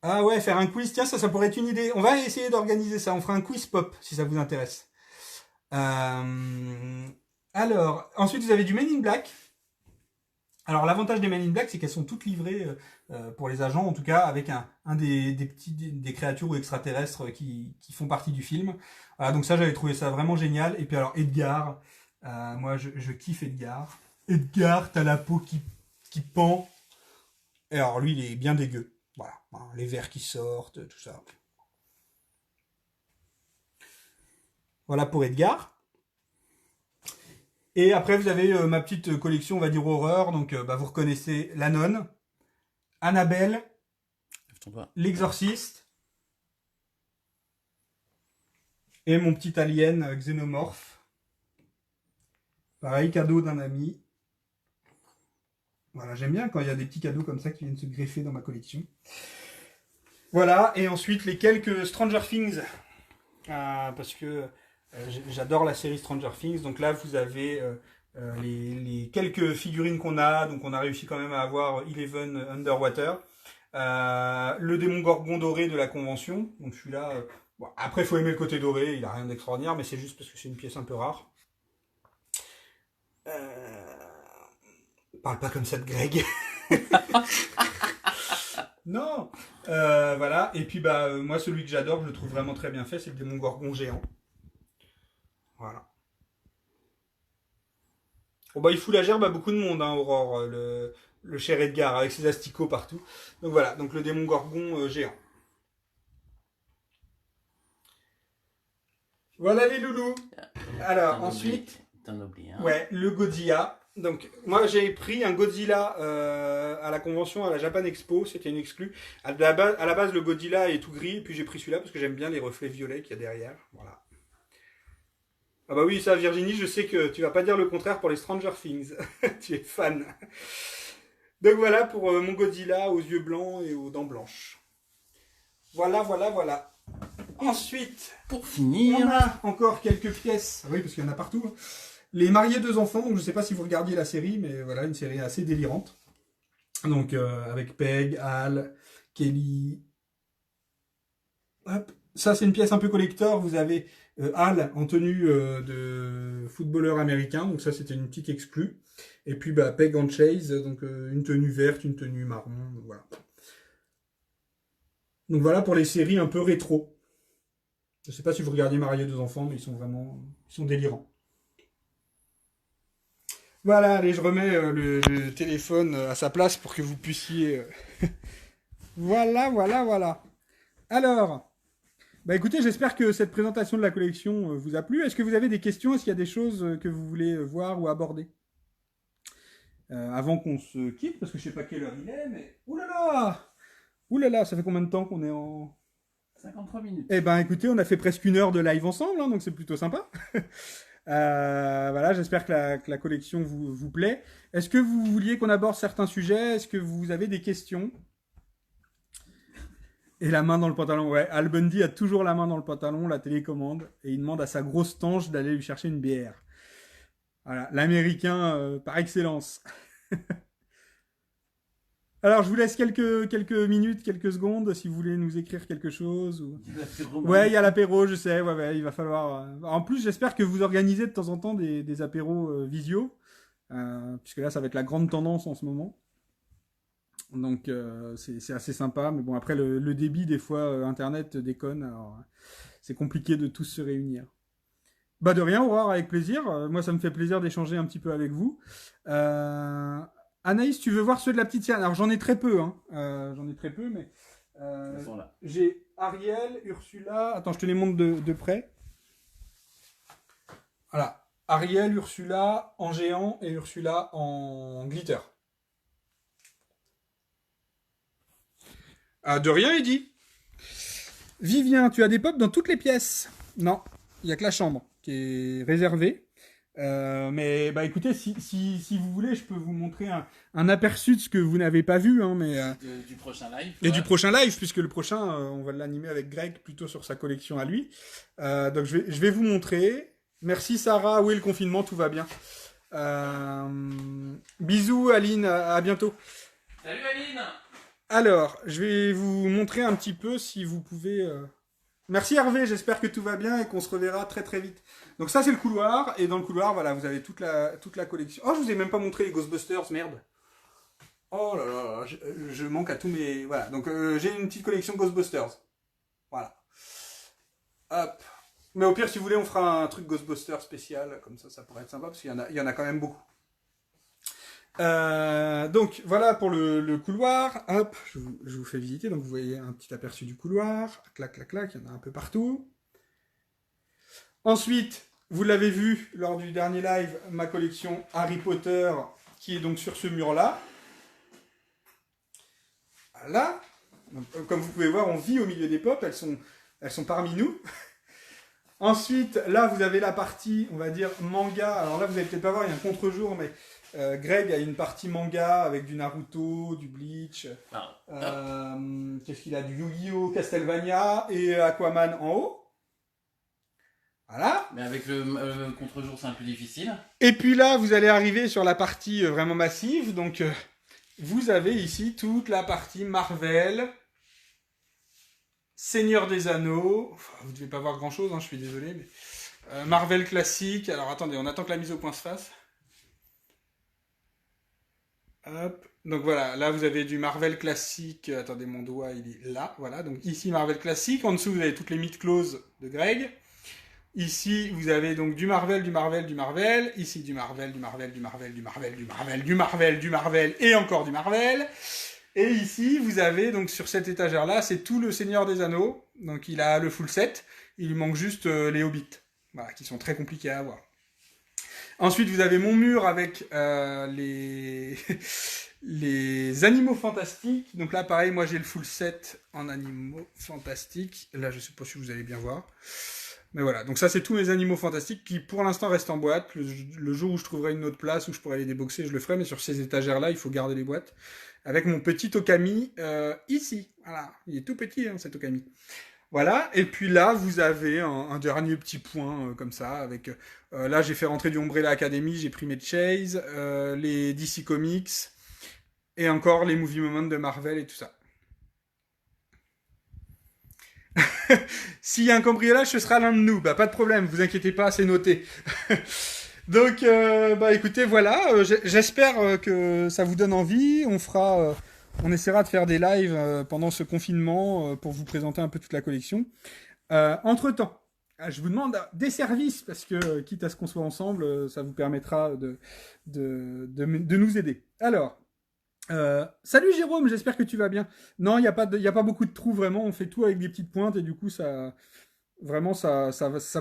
Speaker 1: Ah ouais, faire un quiz, tiens, ça pourrait être une idée. On va essayer d'organiser ça. On fera un quiz pop, si ça vous intéresse. Alors, ensuite, vous avez du Men in Black. Alors, l'avantage des Men in Black, c'est qu'elles sont toutes livrées, pour les agents, en tout cas, avec des créatures ou extraterrestres qui font partie du film. Donc ça, j'avais trouvé ça vraiment génial. Et puis alors, Edgar. Moi, je kiffe Edgar. Edgar, t'as la peau qui pend. Et alors, lui, il est bien dégueu. Voilà, les vers qui sortent, tout ça. Voilà pour Edgar. Et après, vous avez ma petite collection, on va dire horreur. Donc, vous reconnaissez La Nonne, Annabelle, L'Exorciste et mon petit alien xénomorphe. Pareil, cadeau d'un ami. Voilà, j'aime bien quand il y a des petits cadeaux comme ça qui viennent se greffer dans ma collection. Voilà, et ensuite les quelques Stranger Things. Parce que j'adore la série Stranger Things. Donc là, vous avez les quelques figurines qu'on a. Donc on a réussi quand même à avoir Eleven Underwater. Le démon Gorgon doré de la Convention. Donc celui-là... bon, après, il faut aimer le côté doré. Il n'a rien d'extraordinaire, mais c'est juste parce que c'est une pièce un peu rare. Parle pas comme ça de Greg. Non. Voilà. Et puis moi celui que j'adore, je le trouve vraiment très bien fait, c'est le démon Gorgon géant. Voilà. Bon il fout la gerbe à beaucoup de monde, hein, Aurore, le cher Edgar, avec ses asticots partout. Donc voilà, donc le démon Gorgon géant. Voilà les loulous. Alors ensuite, ouais, le Godzilla. Donc, moi, j'ai pris un Godzilla à la convention, à la Japan Expo, c'était une exclue. À la base, le Godzilla est tout gris, puis j'ai pris celui-là parce que j'aime bien les reflets violets qu'il y a derrière. Voilà. Ah bah oui, ça, Virginie, je sais que tu vas pas dire le contraire pour les Stranger Things. Tu es fan. Donc voilà pour mon Godzilla aux yeux blancs et aux dents blanches. Voilà. Ensuite,
Speaker 2: pour finir,
Speaker 1: on a encore quelques pièces. Ah oui, parce qu'il y en a partout. Hein. Les mariés deux enfants, donc je ne sais pas si vous regardiez la série, mais voilà, une série assez délirante. Donc avec Peg, Al, Kelly. Hop. Ça c'est une pièce un peu collector, vous avez Al en tenue de footballeur américain, donc ça c'était une petite exclue. Et puis Peg en Chase, donc une tenue verte, une tenue marron, donc voilà. Donc voilà pour les séries un peu rétro. Je ne sais pas si vous regardiez Mariés deux enfants, mais ils sont délirants. Voilà, allez, je remets le téléphone à sa place pour que vous puissiez... Voilà. Alors, écoutez, j'espère que cette présentation de la collection vous a plu. Est-ce que vous avez des questions? Est-ce qu'il y a des choses que vous voulez voir ou aborder avant qu'on se quitte, parce que je sais pas quelle heure il est, mais... Ouh là là, ça fait combien de temps qu'on est en...
Speaker 2: 53 minutes.
Speaker 1: Eh ben, écoutez, on a fait presque 1 heure de live ensemble, hein, donc c'est plutôt sympa. Voilà, j'espère que la collection vous plaît. Est-ce que vous vouliez qu'on aborde certains sujets? Est-ce que vous avez des questions? Et la main dans le pantalon, ouais. Al Bundy a toujours la main dans le pantalon, la télécommande, et il demande à sa grosse tange d'aller lui chercher une bière. Voilà, l'américain par excellence. Alors, je vous laisse quelques minutes, quelques secondes, si vous voulez nous écrire quelque chose. Ou... Ouais, il y a l'apéro, je sais. Ouais, il va falloir... En plus, j'espère que vous organisez de temps en temps des apéros visio, puisque là, ça va être la grande tendance en ce moment. Donc, c'est assez sympa. Mais bon, après, le débit, des fois, Internet déconne. Alors, c'est compliqué de tous se réunir. Bah de rien, Aurore, avec plaisir. Moi, ça me fait plaisir d'échanger un petit peu avec vous. Anaïs, tu veux voir ceux de la petite Sienne? Alors, j'en ai très peu, hein. J'en ai très peu, mais...
Speaker 2: Ils sont là.
Speaker 1: J'ai Ariel, Ursula... Attends, je te les montre de près. Voilà. Ariel, Ursula en géant et Ursula en glitter. De rien, Eddy. Vivien, tu as des pops dans toutes les pièces? Non, il n'y a que la chambre qui est réservée. Mais bah écoutez, si vous voulez, je peux vous montrer un aperçu de ce que vous n'avez pas vu, hein, mais
Speaker 2: Du prochain live.
Speaker 1: et du prochain live, puisque le prochain, on va l'animer avec Greg plutôt sur sa collection à lui. Donc je vais vous montrer. Merci Sarah. Oui, le confinement, tout va bien. Bisous Aline, à bientôt.
Speaker 2: Salut Aline.
Speaker 1: Alors, je vais vous montrer un petit peu si vous pouvez... Merci Hervé, j'espère que tout va bien et qu'on se reverra très très vite. Donc ça c'est le couloir, et dans le couloir, voilà, vous avez toute la collection. Oh, je vous ai même pas montré les Ghostbusters, merde. Oh là là, là je manque à tous mes... Voilà, donc j'ai une petite collection Ghostbusters. Voilà. Hop. Mais au pire, si vous voulez, on fera un truc Ghostbusters spécial, comme ça pourrait être sympa, parce qu'il y en a quand même beaucoup. Donc voilà pour le couloir. Hop, je vous fais visiter. Donc vous voyez un petit aperçu du couloir. Clac, clac, clac, il y en a un peu partout. Ensuite, vous l'avez vu lors du dernier live, ma collection Harry Potter qui est donc sur ce mur-là. Voilà. Donc, comme vous pouvez voir, on vit au milieu des pop. Elles sont parmi nous. Ensuite, là, vous avez la partie, on va dire, manga. Alors là, vous allez peut-être pas voir, il y a un contre-jour, mais Greg a une partie manga avec du Naruto, du Bleach. Qu'est-ce qu'il a? Du Yu-Gi-Oh!, Castlevania et Aquaman en haut. Voilà.
Speaker 2: Mais avec le contre-jour, c'est un peu difficile.
Speaker 1: Et puis là, vous allez arriver sur la partie vraiment massive. Donc, vous avez ici toute la partie Marvel, Seigneur des Anneaux. Enfin, vous ne devez pas voir grand-chose, hein, je suis désolé. Mais... Marvel classique. Alors, attendez, on attend que la mise au point se fasse. Hop. Donc voilà, là vous avez du Marvel classique. Attendez, mon doigt il est là. Voilà, donc ici Marvel classique. En dessous vous avez toutes les mid-closes de Greg. Ici vous avez donc du Marvel, du Marvel, du Marvel. Ici du Marvel, du Marvel, du Marvel, du Marvel, du Marvel, du Marvel, du Marvel et encore du Marvel. Et ici vous avez donc sur cette étagère là, c'est tout le Seigneur des Anneaux. Donc il a le full set. Il lui manque juste les Hobbits. Voilà, qui sont très compliqués à avoir. Ensuite, vous avez mon mur avec les animaux fantastiques. Donc là, pareil, moi j'ai le full set en animaux fantastiques. Là, je sais pas si vous allez bien voir. Mais voilà, donc ça c'est tous mes animaux fantastiques qui pour l'instant restent en boîte. Le jour où je trouverai une autre place où je pourrai les déboxer, je le ferai. Mais sur ces étagères-là, il faut garder les boîtes. Avec mon petit Okami ici. Voilà, il est tout petit hein, cet Okami. Voilà, et puis là, vous avez un dernier petit point comme ça, avec... là, j'ai fait rentrer du Umbrella Academy, j'ai pris mes Chase, les DC Comics, et encore les Movie Moments de Marvel et tout ça. S'il y a un cambriolage, ce sera l'un de nous. Bah, pas de problème, vous inquiétez pas, c'est noté. Donc, bah écoutez, voilà, j'espère que ça vous donne envie, on essaiera de faire des lives pendant ce confinement pour vous présenter un peu toute la collection. Entre-temps, je vous demande des services parce que, quitte à ce qu'on soit ensemble, ça vous permettra de nous aider. Alors, salut Jérôme, j'espère que tu vas bien. Non, il n'y a pas beaucoup de trous vraiment, on fait tout avec des petites pointes et du coup, ça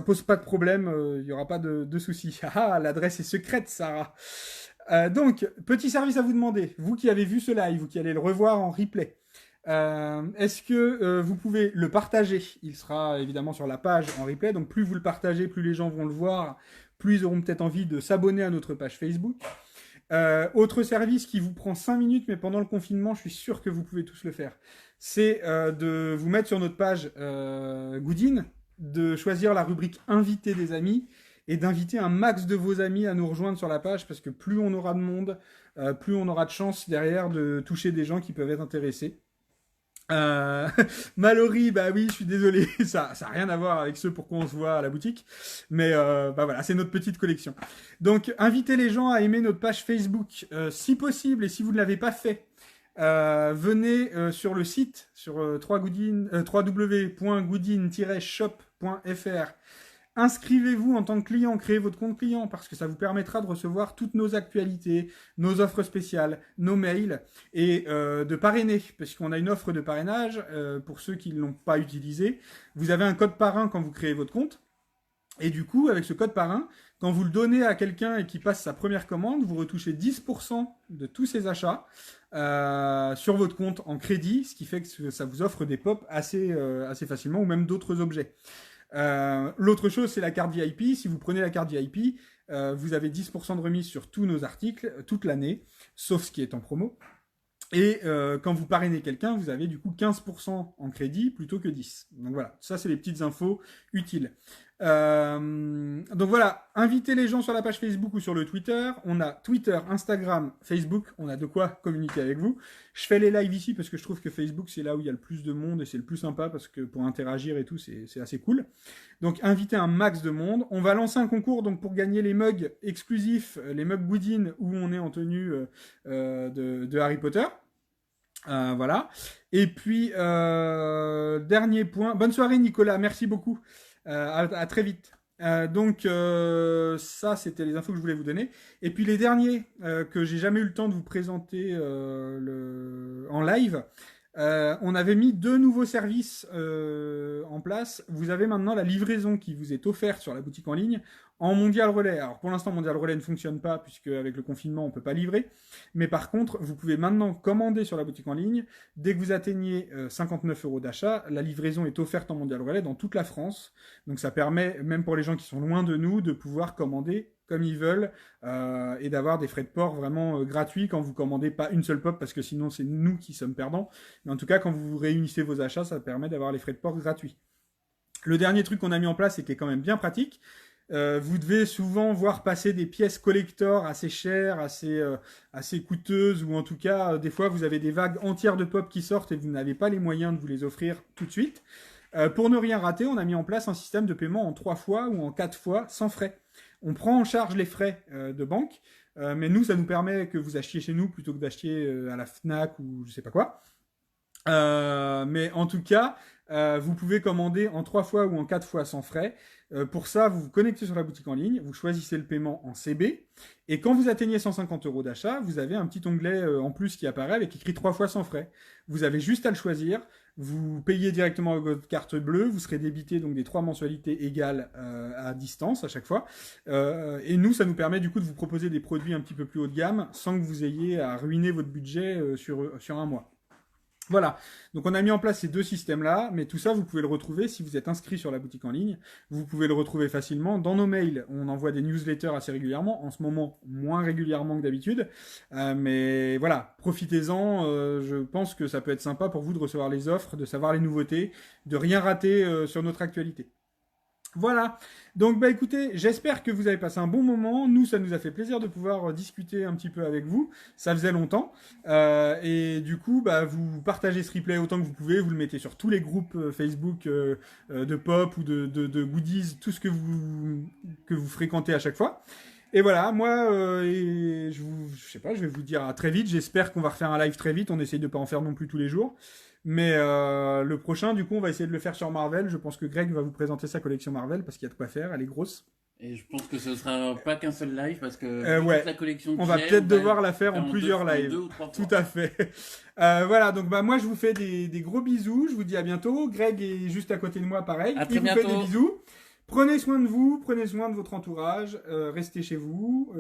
Speaker 1: pose pas de problème, il n'y aura pas de soucis. Ah, l'adresse est secrète, Sarah. Donc, petit service à vous demander, vous qui avez vu ce live, vous qui allez le revoir en replay, est-ce que vous pouvez le partager? Il sera évidemment sur la page en replay, donc plus vous le partagez, plus les gens vont le voir, plus ils auront peut-être envie de s'abonner à notre page Facebook. Autre service qui vous prend 5 minutes, mais pendant le confinement, je suis sûr que vous pouvez tous le faire, c'est de vous mettre sur notre page Goodin, de choisir la rubrique Invité des amis, et d'inviter un max de vos amis à nous rejoindre sur la page, parce que plus on aura de monde, plus on aura de chance derrière de toucher des gens qui peuvent être intéressés. Euh, Mallory, bah oui, je suis désolé, ça a rien à voir avec ceux pour quoi on se voit à la boutique, mais bah voilà, c'est notre petite collection. Donc, invitez les gens à aimer notre page Facebook, si possible, et si vous ne l'avez pas fait, venez sur le site, sur www.goodin-shop.fr. Inscrivez-vous en tant que client, créez votre compte client, parce que ça vous permettra de recevoir toutes nos actualités, nos offres spéciales, nos mails, et de parrainer, parce qu'on a une offre de parrainage, pour ceux qui ne l'ont pas utilisé. Vous avez un code parrain quand vous créez votre compte, et du coup, avec ce code parrain, quand vous le donnez à quelqu'un et qu'il passe sa première commande, vous retouchez 10% de tous ses achats sur votre compte en crédit, ce qui fait que ça vous offre des pops assez facilement, ou même d'autres objets. L'autre chose, c'est la carte VIP. Si vous prenez la carte VIP, vous avez 10% de remise sur tous nos articles toute l'année, sauf ce qui est en promo. Et quand vous parrainez quelqu'un, vous avez du coup 15% en crédit plutôt que 10. Donc voilà, ça c'est les petites infos utiles. Donc voilà, invitez les gens sur la page Facebook ou sur le Twitter. On a Twitter, Instagram, Facebook. On a de quoi communiquer avec vous. Je fais les lives ici parce que je trouve que Facebook c'est là où il y a le plus de monde et c'est le plus sympa parce que pour interagir et tout c'est assez cool. Donc invitez un max de monde. On va lancer un concours donc pour gagner les mugs exclusifs, les mugs Goodin où on est en tenue de Harry Potter. Voilà. Et puis dernier point. Bonne soirée Nicolas, merci beaucoup. À très vite. Donc ça c'était les infos que je voulais vous donner. Et puis les derniers que j'ai jamais eu le temps de vous présenter en live. On avait mis 2 nouveaux services en place. Vous avez maintenant la livraison qui vous est offerte sur la boutique en ligne en Mondial Relay. Alors pour l'instant Mondial Relay ne fonctionne pas puisque avec le confinement on peut pas livrer. Mais par contre vous pouvez maintenant commander sur la boutique en ligne. Dès que vous atteignez 59 € d'achat, la livraison est offerte en Mondial Relais dans toute la France. Donc ça permet même pour les gens qui sont loin de nous de pouvoir commander comme ils veulent et d'avoir des frais de port vraiment gratuits quand vous commandez pas une seule pop parce que sinon c'est nous qui sommes perdants. Mais en tout cas quand vous réunissez vos achats, ça permet d'avoir les frais de port gratuits. Le dernier truc qu'on a mis en place et qui est quand même bien pratique, vous devez souvent voir passer des pièces collector assez chères, assez coûteuses, ou en tout cas, des fois, vous avez des vagues entières de pop qui sortent et vous n'avez pas les moyens de vous les offrir tout de suite. Pour ne rien rater, on a mis en place un système de paiement en 3 fois ou en 4 fois sans frais. On prend en charge les frais de banque, mais nous, ça nous permet que vous achetiez chez nous plutôt que d'acheter à la Fnac ou je sais pas quoi. Mais en tout cas, vous pouvez commander en 3 fois ou en 4 fois sans frais. Pour ça, vous vous connectez sur la boutique en ligne, vous choisissez le paiement en CB, et quand vous atteignez 150 € d'achat, vous avez un petit onglet en plus qui apparaît avec écrit 3 fois sans frais. Vous avez juste à le choisir, vous payez directement avec votre carte bleue, vous serez débité donc des 3 mensualités égales à distance à chaque fois. Et nous, ça nous permet du coup de vous proposer des produits un petit peu plus haut de gamme sans que vous ayez à ruiner votre budget sur un mois. Voilà, donc on a mis en place ces 2 systèmes-là, mais tout ça, vous pouvez le retrouver si vous êtes inscrit sur la boutique en ligne. Vous pouvez le retrouver facilement dans nos mails. On envoie des newsletters assez régulièrement, en ce moment moins régulièrement que d'habitude. Mais voilà, profitez-en, je pense que ça peut être sympa pour vous de recevoir les offres, de savoir les nouveautés, de rien rater sur notre actualité. Voilà, donc bah écoutez, j'espère que vous avez passé un bon moment. Nous, ça nous a fait plaisir de pouvoir discuter un petit peu avec vous. Ça faisait longtemps. Et du coup, bah, vous partagez ce replay autant que vous pouvez. Vous le mettez sur tous les groupes Facebook de pop ou de goodies, tout ce que vous fréquentez à chaque fois. Et voilà, moi, je sais pas, je vais vous dire à très vite. J'espère qu'on va refaire un live très vite. On essaye de pas en faire non plus tous les jours. Mais le prochain, du coup, on va essayer de le faire sur Marvel. Je pense que Greg va vous présenter sa collection Marvel parce qu'il y a de quoi faire, elle est grosse.
Speaker 2: Et je pense que ce sera pas qu'un seul live parce que la collection
Speaker 1: on va peut-être devoir la faire en plusieurs lives. Tout à fait. Voilà, donc bah moi je vous fais des gros bisous. Je vous dis à bientôt. Greg est juste à côté de moi, pareil.
Speaker 2: À très
Speaker 1: Il vous
Speaker 2: bientôt.
Speaker 1: fait des bisous. Prenez soin de vous, prenez soin de votre entourage, restez chez vous,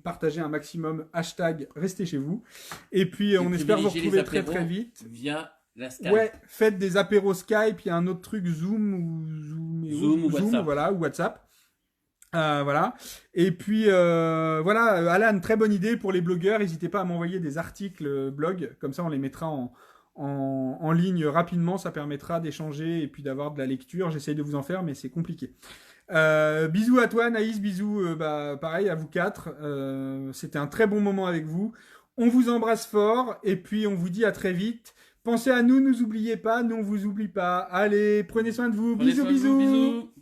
Speaker 1: partagez un maximum, #restez chez vous. Et puis on espère vous retrouver très très vite.
Speaker 2: Via la Skype.
Speaker 1: Ouais, faites des apéros Skype, il y a un autre truc Zoom ou
Speaker 2: WhatsApp.
Speaker 1: Voilà, ou WhatsApp. Voilà. Et puis voilà, Alan, très bonne idée pour les blogueurs. N'hésitez pas à m'envoyer des articles blog, comme ça on les mettra en ligne rapidement, ça permettra d'échanger et puis d'avoir de la lecture. J'essaye de vous en faire, mais c'est compliqué. Bisous à toi, Naïs, bisous, pareil à vous quatre. C'était un très bon moment avec vous. On vous embrasse fort et puis on vous dit à très vite. Pensez à nous, nous oubliez pas, nous on vous oublie pas. Allez, prenez soin de vous.
Speaker 2: Prenez
Speaker 1: Bisous,
Speaker 2: soin de vous,
Speaker 1: bisous.
Speaker 2: bisous.